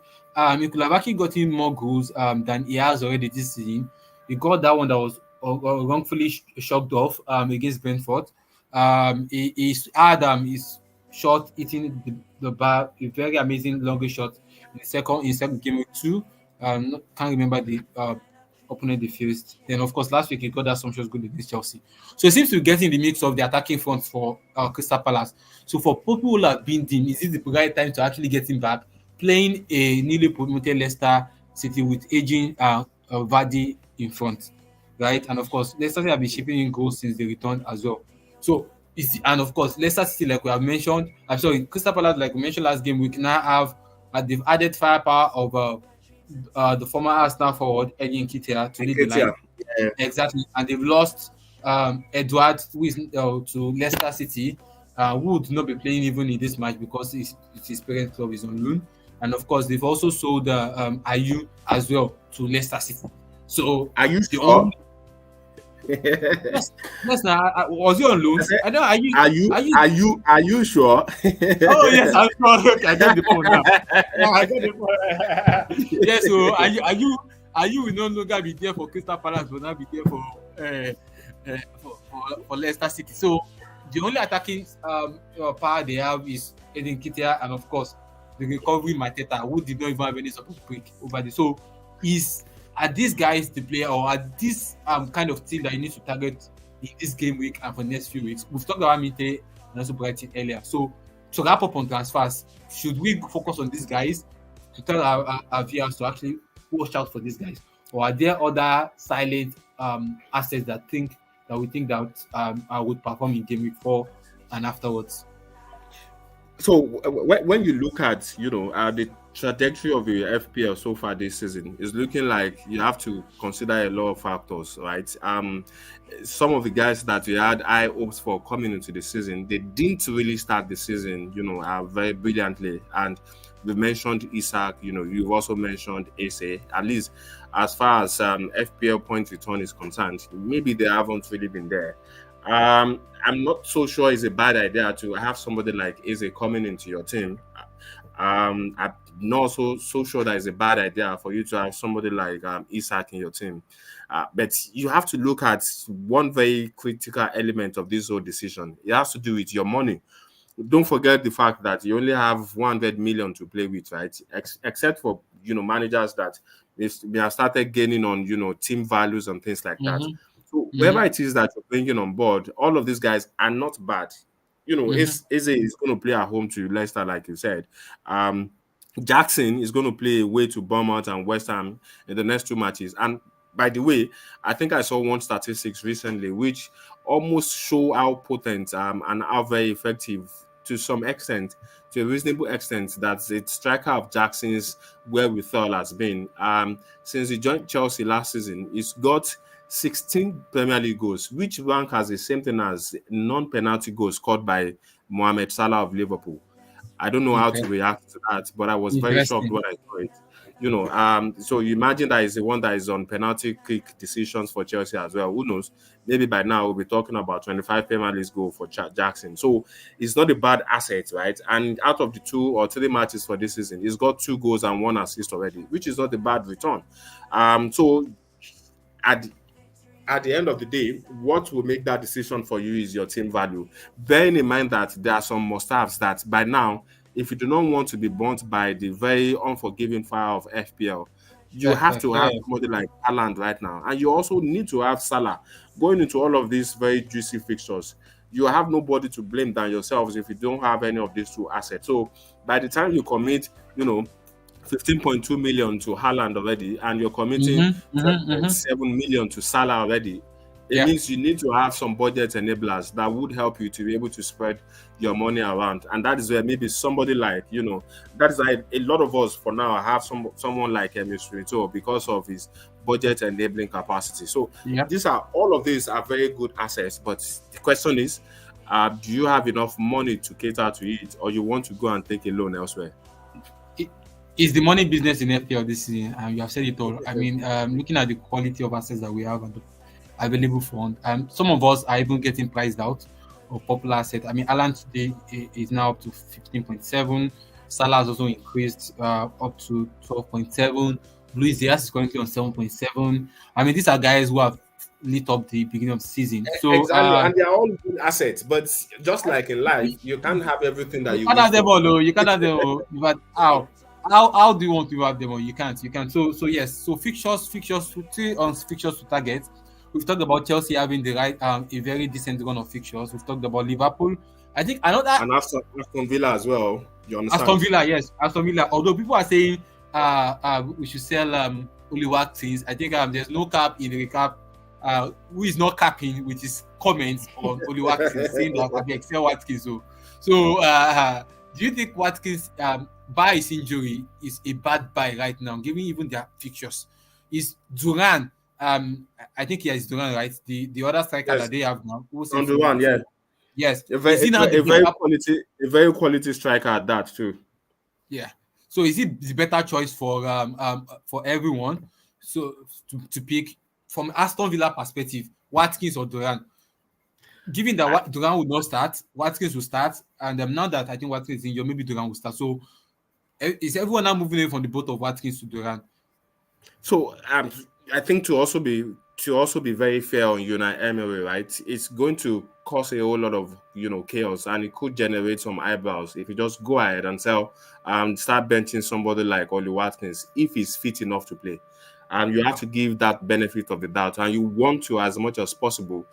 he could have actually gotten more goals than he has already this season. He got that one that was wrongfully shocked off against Brentford. He had his shot hitting the bar, a very amazing longer shot in second game week two. Can't remember the opponent they faced. Then of course last week he got that sumptuous goal against Chelsea. So it seems to be getting the mix of the attacking front for Crystal Palace. So for people who have been him, is this the right time to actually get him back? Playing a newly promoted Leicester City with aging Vardy in front, right? And of course, Leicester City have been shipping in goals since they returned as well. So, and of course, Leicester City, like we have mentioned, I'm sorry, Crystal Palace, like we mentioned last game, we can now have they've added firepower of the former Arsenal forward Eddie Nketiah to lead the line. Yeah. Exactly, and they've lost Edward who is, to Leicester City, who would not be playing even in this match because his parents' club is on loan. And of course, they've also sold Ayew as well to Leicester City. So Are you sure? Yes, now was he on loan? I know. Are you sure? Oh yes, I'm sure. Okay, I got the phone now. Yeah, I got the phone. Yes, so are you will no longer be there for Crystal Palace, will not be there for Leicester City. So the only attacking power they have is Edin Nketiah, and of course the recovery Mateta, who did not even have any sort of break over there. So are these guys the player, or are this kind of team that you need to target in this game week and for the next few weeks? We've talked about Mite and also Brighton earlier. So to wrap up on transfers, should we focus on these guys to tell our viewers to actually watch out for these guys, or are there other silent assets that we think that would perform in game week 4 and afterwards? So when you look at the trajectory of the FPL so far this season, is looking like you have to consider a lot of factors, right? Some of the guys that we had high hopes for coming into the season, they didn't really start the season, very brilliantly. And we mentioned Isak, you've also mentioned Eze. At least as far as FPL point return is concerned, maybe they haven't really been there. I'm not so sure it's a bad idea to have somebody like Eze coming into your team. I'm not so sure that it's a bad idea for you to have somebody like Isak in your team. But you have to look at one very critical element of this whole decision. It has to do with your money. Don't forget the fact that you only have 100 million to play with, right? Except for managers that they have started gaining on team values and things like that. So whoever it is that you're bringing on board, all of these guys are not bad. Eze is going to play at home to Leicester, like you said. Jackson is going to play away to Bournemouth and West Ham in the next 2 matches. And by the way, I think I saw one statistics recently which almost show how potent and how very effective to some extent, to a reasonable extent, that the striker of Jackson's wherewithal has been. Since he joined Chelsea last season, he's got 16 Premier League goals, which rank as the same thing as non-penalty goals scored by Mohamed Salah of Liverpool. I don't know how to react to that, but I was very shocked when I saw it. So you imagine that is the one that is on penalty kick decisions for Chelsea as well. Who knows? Maybe by now we'll be talking about 25 Premier League goals for Jackson. So it's not a bad asset, right? And out of the 2 or 3 matches for this season, he's got 2 goals and 1 assist already, which is not a bad return. So at the end of the day, what will make that decision for you is your team value. Bearing in mind that there are some must-haves that by now, if you do not want to be burnt by the very unforgiving fire of FPL, you have to have somebody like Haaland right now. And you also need to have Salah. Going into all of these very juicy fixtures, you have nobody to blame than yourselves if you don't have any of these 2 assets. So by the time you commit, 15.2 million to Haaland already, and you're committing 7 million to Salah already, it means you need to have some budget enablers that would help you to be able to spread your money around. And that is where maybe somebody like, that is why a lot of us for now have someone like Emil because of his budget enabling capacity. So all of these are very good assets, but the question is, do you have enough money to cater to it, or you want to go and take a loan elsewhere? It's the money business in FPL this season, and you have said it all. I mean, looking at the quality of assets that we have and the available fund, some of us are even getting priced out of popular assets. I mean, Alan today is now up to 15.7. Salah has also increased up to 12.7. Luis Diaz is currently on 7.7. I mean, these are guys who have lit up the beginning of the season. So Exactly, and they are all good assets. But just like in life, you can't have everything that you you can't wish have them for. all, though. You can't have them all. But how do you want to have them all? You can't. You can. So yes. So fixtures to target. We've talked about Chelsea having the right a very decent run of fixtures. We've talked about Liverpool. I think another And Aston Villa as well. You Aston understand? Villa, yes, Aston Villa. Although people are saying we should sell Oli Watkins, I think there's no cap in the recap. Who is not capping with his comments on Oli Watkins, saying that I beg sell Watkins. So do you think Watkins by his injury is a bad buy right now, given even their fixtures? Is Duran? I think he has Duran, right? The other striker Yes, that they have now, who's in on the form. one, yeah. Yes, A is very, he now the backup? a very quality striker at that too. Yeah. So is it the better choice for everyone? So to pick from Aston Villa perspective, Watkins or Duran? Given that Duran will not start, Watkins will start, and now that I think Watkins is injured, maybe Duran will start. So is everyone now moving away from the boat of Watkins to Duran? So I think to also be very fair on Unai Emery, right? It's going to cause a whole lot of chaos, and it could generate some eyebrows if you just go ahead and start benching somebody like Oli Watkins if he's fit enough to play. You have to give that benefit of the doubt, and you want to, as much as possible,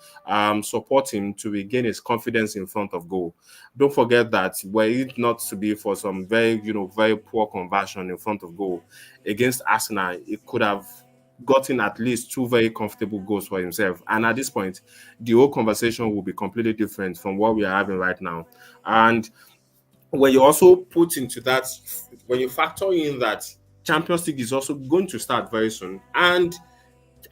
support him to regain his confidence in front of goal. Don't forget that were it not to be for some very poor conversion in front of goal against Arsenal, he could have gotten at least two very comfortable goals for himself. And at this point, the whole conversation will be completely different from what we are having right now. And when you also put into that, when you factor in that Champions League is also going to start very soon, and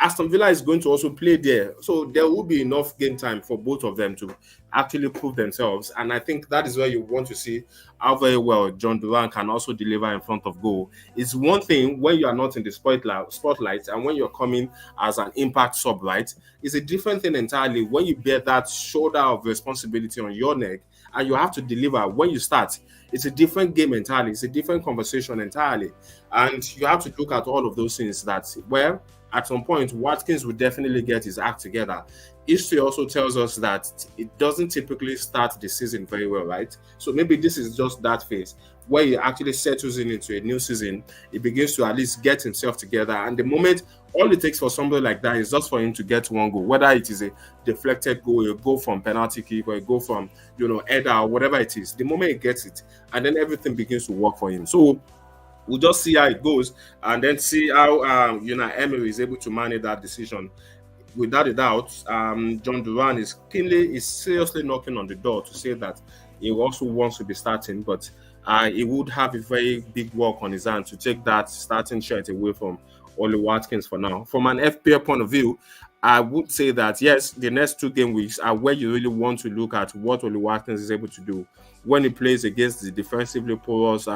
Aston Villa is going to also play there. So there will be enough game time for both of them to actually prove themselves. And I think that is where you want to see how very well John Duran can also deliver in front of goal. It's one thing when you are not in the spotlight and when you're coming as an impact sub, right? It's a different thing entirely when you bear that shoulder of responsibility on your neck and you have to deliver when you start. It's a different game entirely. It's a different conversation entirely. And you have to look at all of those things that, well, at some point, Watkins will definitely get his act together. History also tells us that it doesn't typically start the season very well, right? So maybe this is just that phase where he actually settles into a new season. He begins to at least get himself together. And the moment, all it takes for somebody like that is just for him to get one goal, whether it is a deflected goal, a goal from penalty kick, or a goal from, header, or whatever it is. The moment he gets it, and then everything begins to work for him. So we'll just see how it goes and then see how Emery is able to manage that decision. Without a doubt, John Duran is seriously knocking on the door to say that he also wants to be starting, but he would have a very big work on his hand to take that starting shirt away from Oli Watkins for now. From an FPL point of view, I would say that yes, the next 2 game weeks are where you really want to look at what Oli Watkins is able to do when he plays against the defensively porous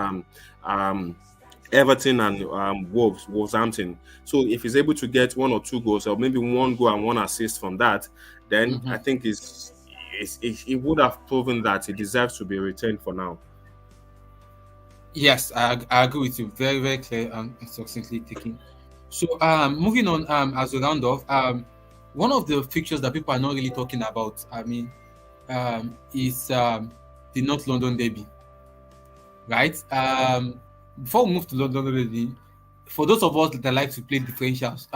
Everton and Wolverhampton. So if he's able to get 1 or 2 goals, or maybe 1 goal and 1 assist from that, then I think he would have proven that he deserves to be retained for now. Yes, I agree with you. Very, very clear and succinctly taken. So moving on, as a round off, one of the fixtures that people are not really talking about, is the North London Derby, right? Before we move to London Derby, for those of us that like to play differentials,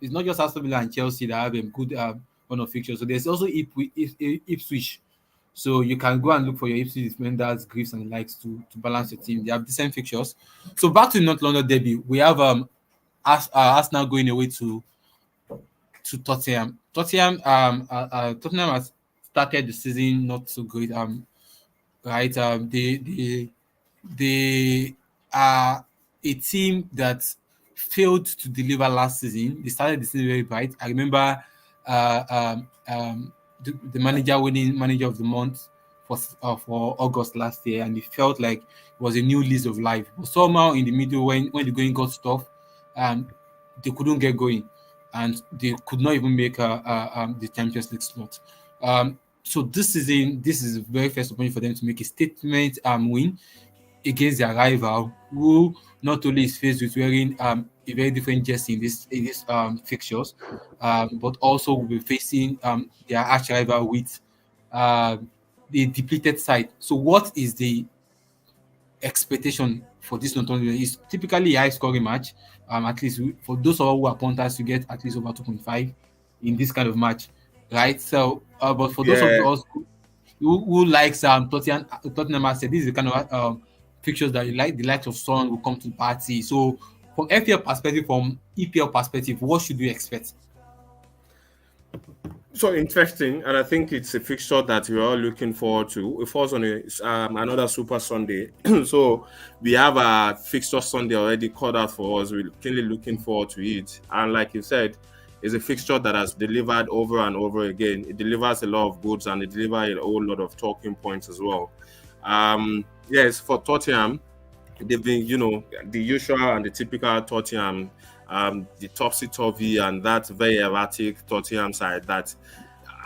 it's not just Aston Villa and Chelsea that have a good run of fixtures. So there's also Ipswich. So you can go and look for your Ipswich defenders, Greaves, and the likes to balance your team. They have decent fixtures. So back to the North London Derby, we have Arsenal going away to Tottenham. Tottenham has started the season not so great. Right. They are a team that failed to deliver last season. They started the season very bright. I remember the manager winning manager of the month for August last year, and it felt like it was a new lease of life. But somehow in the middle, when the going got tough, they couldn't get going, and they could not even make the Champions League slot. So this season, this is the very first opportunity for them to make a statement win against their rival, who not only is faced with wearing a very different jersey in this fixtures, but also will be facing their arch rival with uh, the depleted side. So what is the expectation for this Northumbria? Is typically a high scoring match. At least for those of us who are punters, you get at least over 2.5 in this kind of match, right? So, but for those of Yeah. us who likes Tottenham, I said this is the kind of fixtures that you like. The likes of Son will come to the party. So, from FPL perspective, from EPL perspective, what should we expect? So interesting, and I think it's a fixture that we're all looking forward to. It falls on another Super Sunday, so we have a fixture Sunday already called out for us. We're really looking forward to it, and like you said, it's a fixture that has delivered over and over again. It delivers a lot of goods, and it delivers a whole lot of talking points as well. Yes, for Tottenham, they've been, the usual and the typical Tottenham, the topsy-turvy and that very erratic Tottenham side that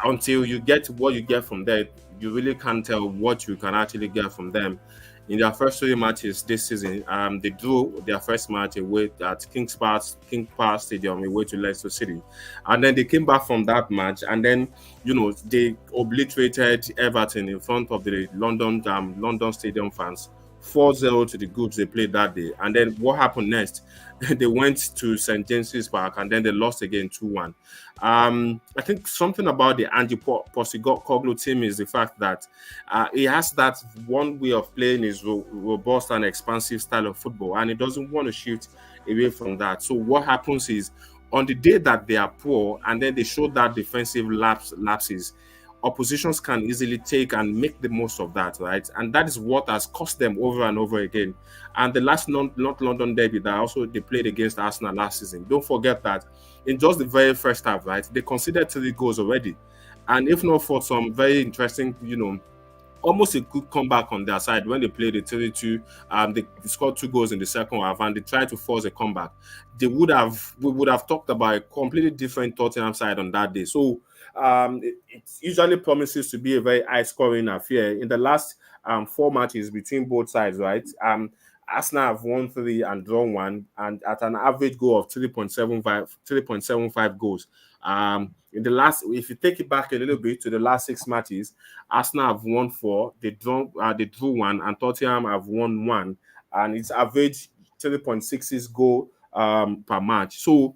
until you get what you get from there, you really can't tell what you can actually get from them. In their first 3 matches this season, they drew their first match away at King Power Stadium away to Leicester City. And then they came back from that match and then, they obliterated Everton in front of the London Stadium fans. 4-0 to the goods they played that day. And then what happened next? They went to St. James's Park and then they lost again 2-1. I think something about the Andy Postecoglou team is the fact that he has that one way of playing his robust and expansive style of football, and he doesn't want to shift away from that. So what happens is on the day that they are poor and then they show that defensive lapses, oppositions can easily take and make the most of that, right? And that is what has cost them over and over again. And the last North London derby that also they played against Arsenal last season, don't forget that in just the very first half, right, they conceded 3 goals already. And if not for some very interesting, almost a good comeback on their side when they played the 3-2. They scored 2 goals in the second half and they tried to force a comeback. We would have talked about a completely different Tottenham side on that day. So it usually promises to be a very high-scoring affair. In the last 4 matches between both sides, right? Arsenal have won 3 and drawn 1, and at an average goal of 3.75 goals. In the last, if you take it back a little bit to the last 6 matches, Arsenal have won 4, they drew 1, and Tottenham have won 1, and it's average 3.66 goal per match. So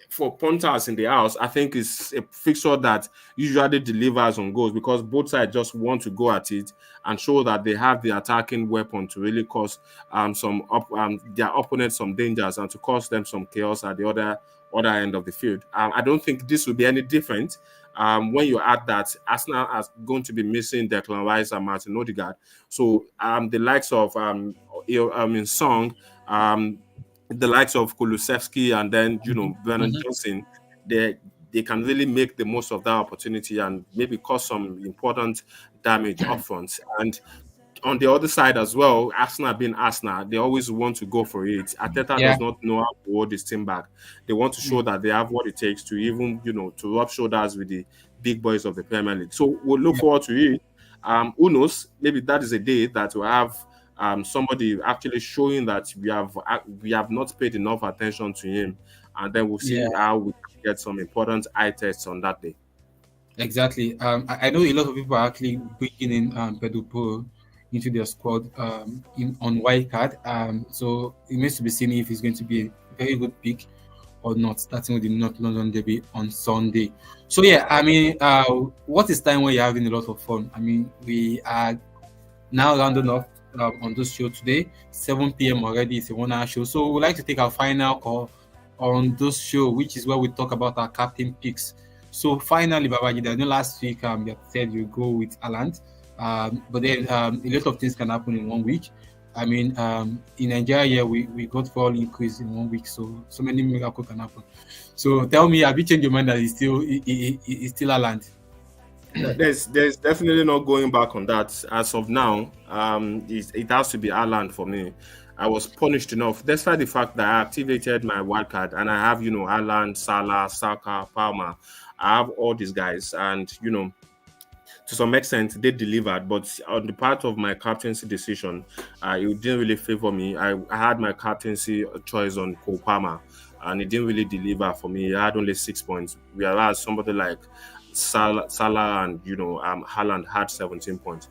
for punters in the house, I think it's a fixture that usually delivers on goals because both sides just want to go at it and show that they have the attacking weapon to really cause their opponents some dangers and to cause them some chaos at the other end of the field. I don't think this will be any different. When you add that Arsenal are going to be missing Declan Rice and Martin Odegaard, so the likes of Song, the likes of Kulusevski and then Brennan Johnson, they can really make the most of that opportunity and maybe cause some important damage up front. And on the other side as well, Arsenal being Arsenal, they always want to go for it. Arteta does not know how to hold this team back. They want to show that they have what it takes to even, to rub shoulders with the big boys of the Premier League. So we'll look forward to it. Who knows? Maybe that is a day that will have somebody actually showing that we have not paid enough attention to him, and then we'll see how we get some important eye tests on that day. Exactly. I know a lot of people are actually bringing in Pedro Porro into their squad on wildcard. So it remains to be seen if he's going to be a very good pick or not, starting with the North London derby on Sunday. So what is time when you're having a lot of fun? We are now rounding off on this show today, 7 p.m. already. It's a 1-hour show. So we'd like to take our final call on this show, which is where we talk about our captain picks. So finally, Babaji, I know last week you said you go with Haaland, but then a lot of things can happen in 1 week. In Nigeria, we got full increase in 1 week, so many miracles can happen. So tell me, have you changed your mind that it's still Haaland? There's definitely not going back on that. As of now, it has to be Haaland for me. I was punished enough, despite the fact that I activated my wildcard and I have, Haaland, Salah, Saka, Palmer. I have all these guys, and to some extent they delivered, but on the part of my captaincy decision, it didn't really favor me. I had my captaincy choice on Cole Palmer, and it didn't really deliver for me. He had only 6 points, whereas somebody like Salah and Haaland had 17 points.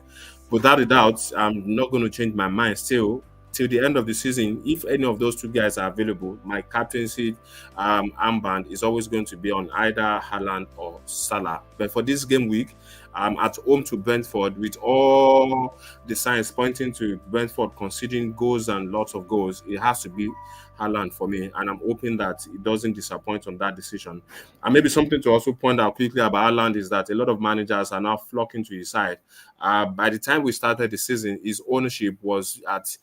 Without a doubt, I'm not going to change my mind still till the end of the season. If any of those two guys are available, my captaincy armband is always going to be on either Haaland or Salah. But for this game week, at home to Brentford, with all the signs pointing to Brentford conceding goals and lots of goals, it has to be Haaland for me, and I'm hoping that it doesn't disappoint on that decision. And maybe something to also point out quickly about Haaland is that a lot of managers are now flocking to his side. By the time we started the season, his ownership was at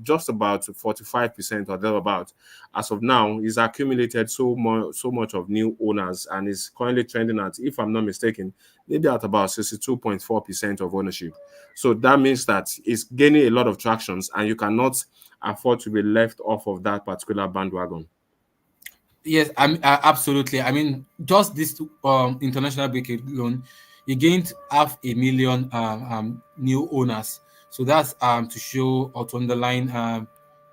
just about 45% or thereabout. As of now, he's accumulated so much of new owners, and is currently trending at, if I'm not mistaken, maybe at about 62.4% of ownership. So that means that it's gaining a lot of tractions, and you cannot afford to be left off of that particular bandwagon. Yes, absolutely. I mean, just this international break alone, he gained 500,000 new owners. So that's to show or to underline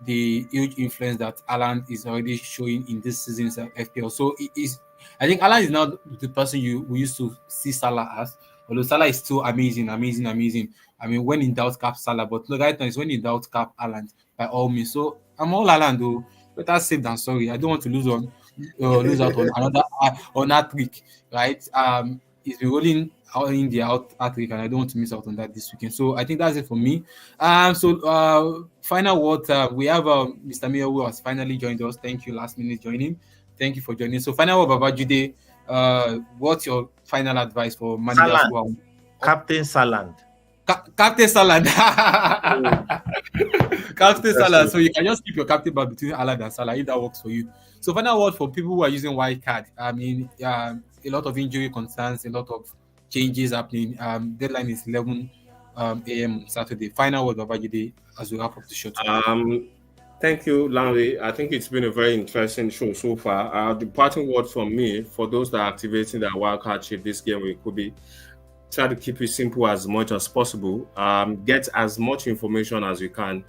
the huge influence that Alan is already showing in this season's FPL. So it is, I think Alan is now the person we used to see Salah as. Although Salah is still amazing. I mean, when in doubt, cap Salah, but no, right now is when in doubt, cap Alan by all means. So I'm all Alan though. Better safe than sorry. I don't want to lose out on another on that trick, right? He's been rolling out in the out trick, and I don't want to miss out on that this weekend. So I think that's it for me. Final word. We have Mr. Mio, who has finally joined us. Thank you, last minute joining. Thank you for joining. So final word, Babajude. What's your final advice for managers who are Captain Saland? Captain Saland. Captain Salah. So you can just keep your captain back between Alan and Salah if that works for you. So final word for people who are using wildcard. I mean, a lot of injury concerns, a lot of changes happening. Deadline is 11 a.m. on Saturday. Final word of Ajide as we wrap up the show. Thank you, Larry. I think it's been a very interesting show so far. The parting word from me for those that are activating their wildcard chip this game week could be, try to keep it simple as much as possible. Get as much information as you can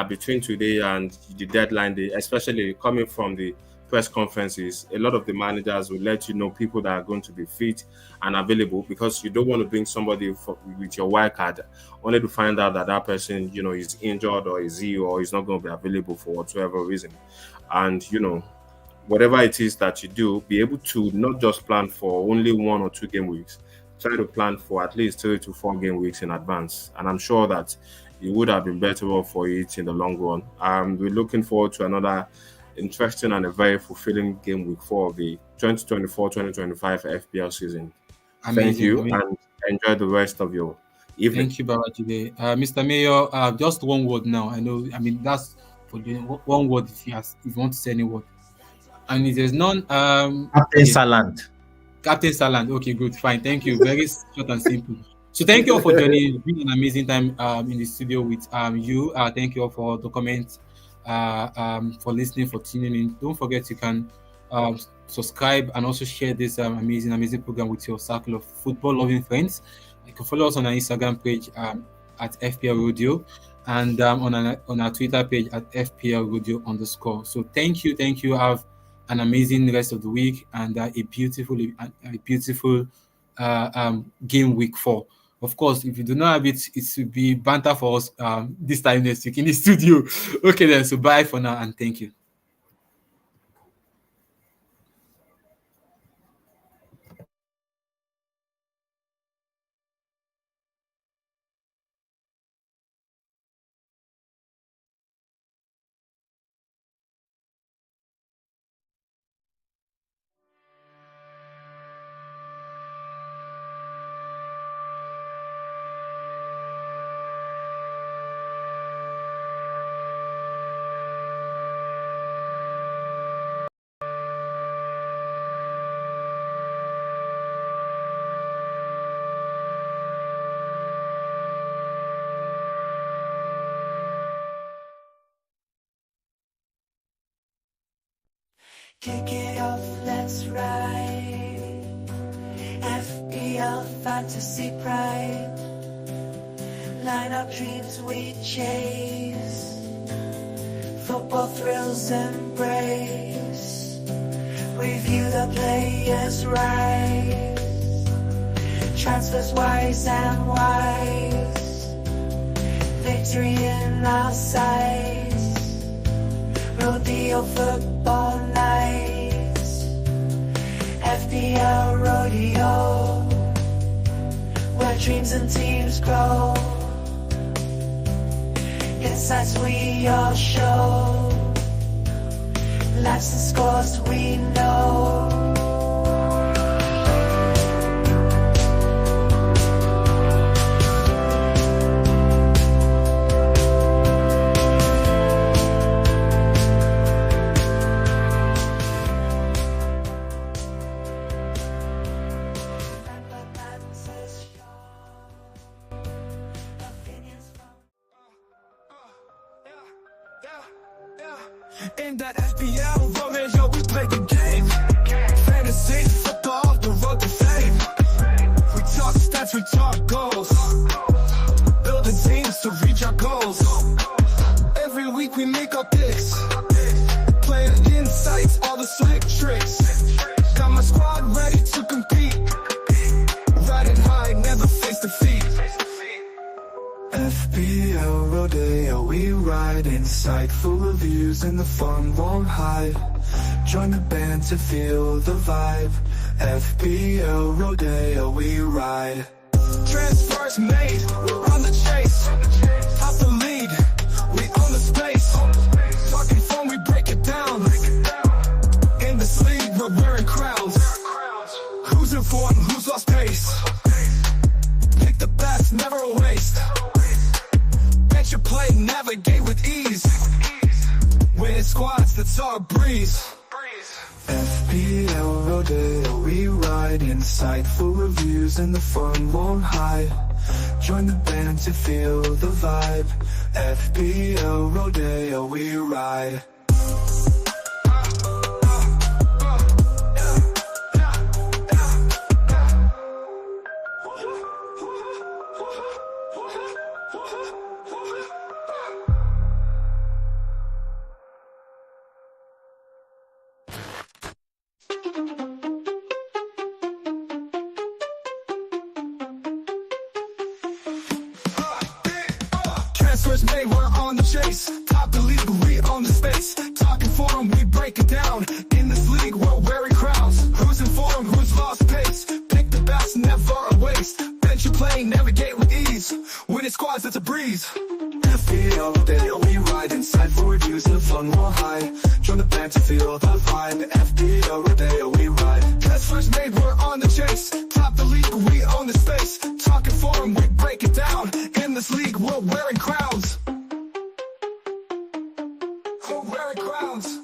between today and the deadline day, especially coming from the press conferences. A lot of the managers will let you know people that are going to be fit and available, because you don't want to bring somebody with your wild card only to find out that person, is injured or is ill or is not going to be available for whatever reason. And, whatever it is that you do, be able to not just plan for only 1 or 2 game weeks. Try to plan for at least 3 to 4 game weeks in advance, and I'm sure that it would have been better off for it in the long run. We're looking forward to another interesting and a very fulfilling game week 4 of the 2024-2025 FPL season. Amazing, thank you, amazing. and enjoy the rest of your evening. Thank you, Babajide. Mr. Mayor, just one word now. That's for the one word if you want to say any word. And if there's none, Captain Saland. Captain Saland. Okay, good, fine. Thank you. Very short and simple. So thank you all for joining. It's been an amazing time in the studio with you. Thank you all for the comments, for listening, for tuning in. Don't forget you can subscribe and also share this amazing program with your circle of football loving friends. You can follow us on our Instagram page at FPL Radio, and on our Twitter page at FPL Radio _. So thank you. Have an amazing rest of the week and a beautiful game week 4. Of course, if you do not have it, it should be banter for us this time next week in the studio. Okay then, so bye for now and thank you. Kick it off, let's ride. FPL fantasy pride. Line up dreams we chase. Football thrills embrace. We view the players rise. Transfers wise and wise. Victory in our sights. Rodeo football nights. FPL rodeo, where dreams and teams grow. Insights we all show. Laps and scores we know. In that FPL rodeo, we play the game. Fantasy football, the road to fame. We talk stats, we talk goals. Building teams to reach our goals. Every week we make our picks. Player insights, all the slick tricks. Got my squad ready to compete. Riding high, never face defeat. FPL rodeo, we ride. Insightful reviews and the fun won't hide. Join the band to feel the vibe. FPL rodeo, we ride. Transfers made, we're on the chase. Top the lead, we own the space. Talking form, we break it down. In this league, we're wearing crowns. Who's in form, who's lost pace? Pick the best, never a waste. Bet your play, navigate with ease. Winning squads, that's our breeze. FPL rodeo, we ride. Insightful reviews and the fun won't hide. Join the band to feel the vibe. FPL rodeo, we ride. Transfers made, we're on the chase. Top the league, we own the space. Talking form, we break it down. In this league, we're wearing crowns. Who's in form, who's lost pace? Pick the best, never a waste. Bench your play, navigate with ease. Winning squads, that's a breeze. FPL rodeo, we ride. Insightful reviews and the fun will hide. Join the band to feel the vibe. FPL rodeo, we ride. Transfers made, we're on the chase. Top the league, we own the space. Talking form, we break it down. In this league, we're wearing crowns. We're wearing crowns.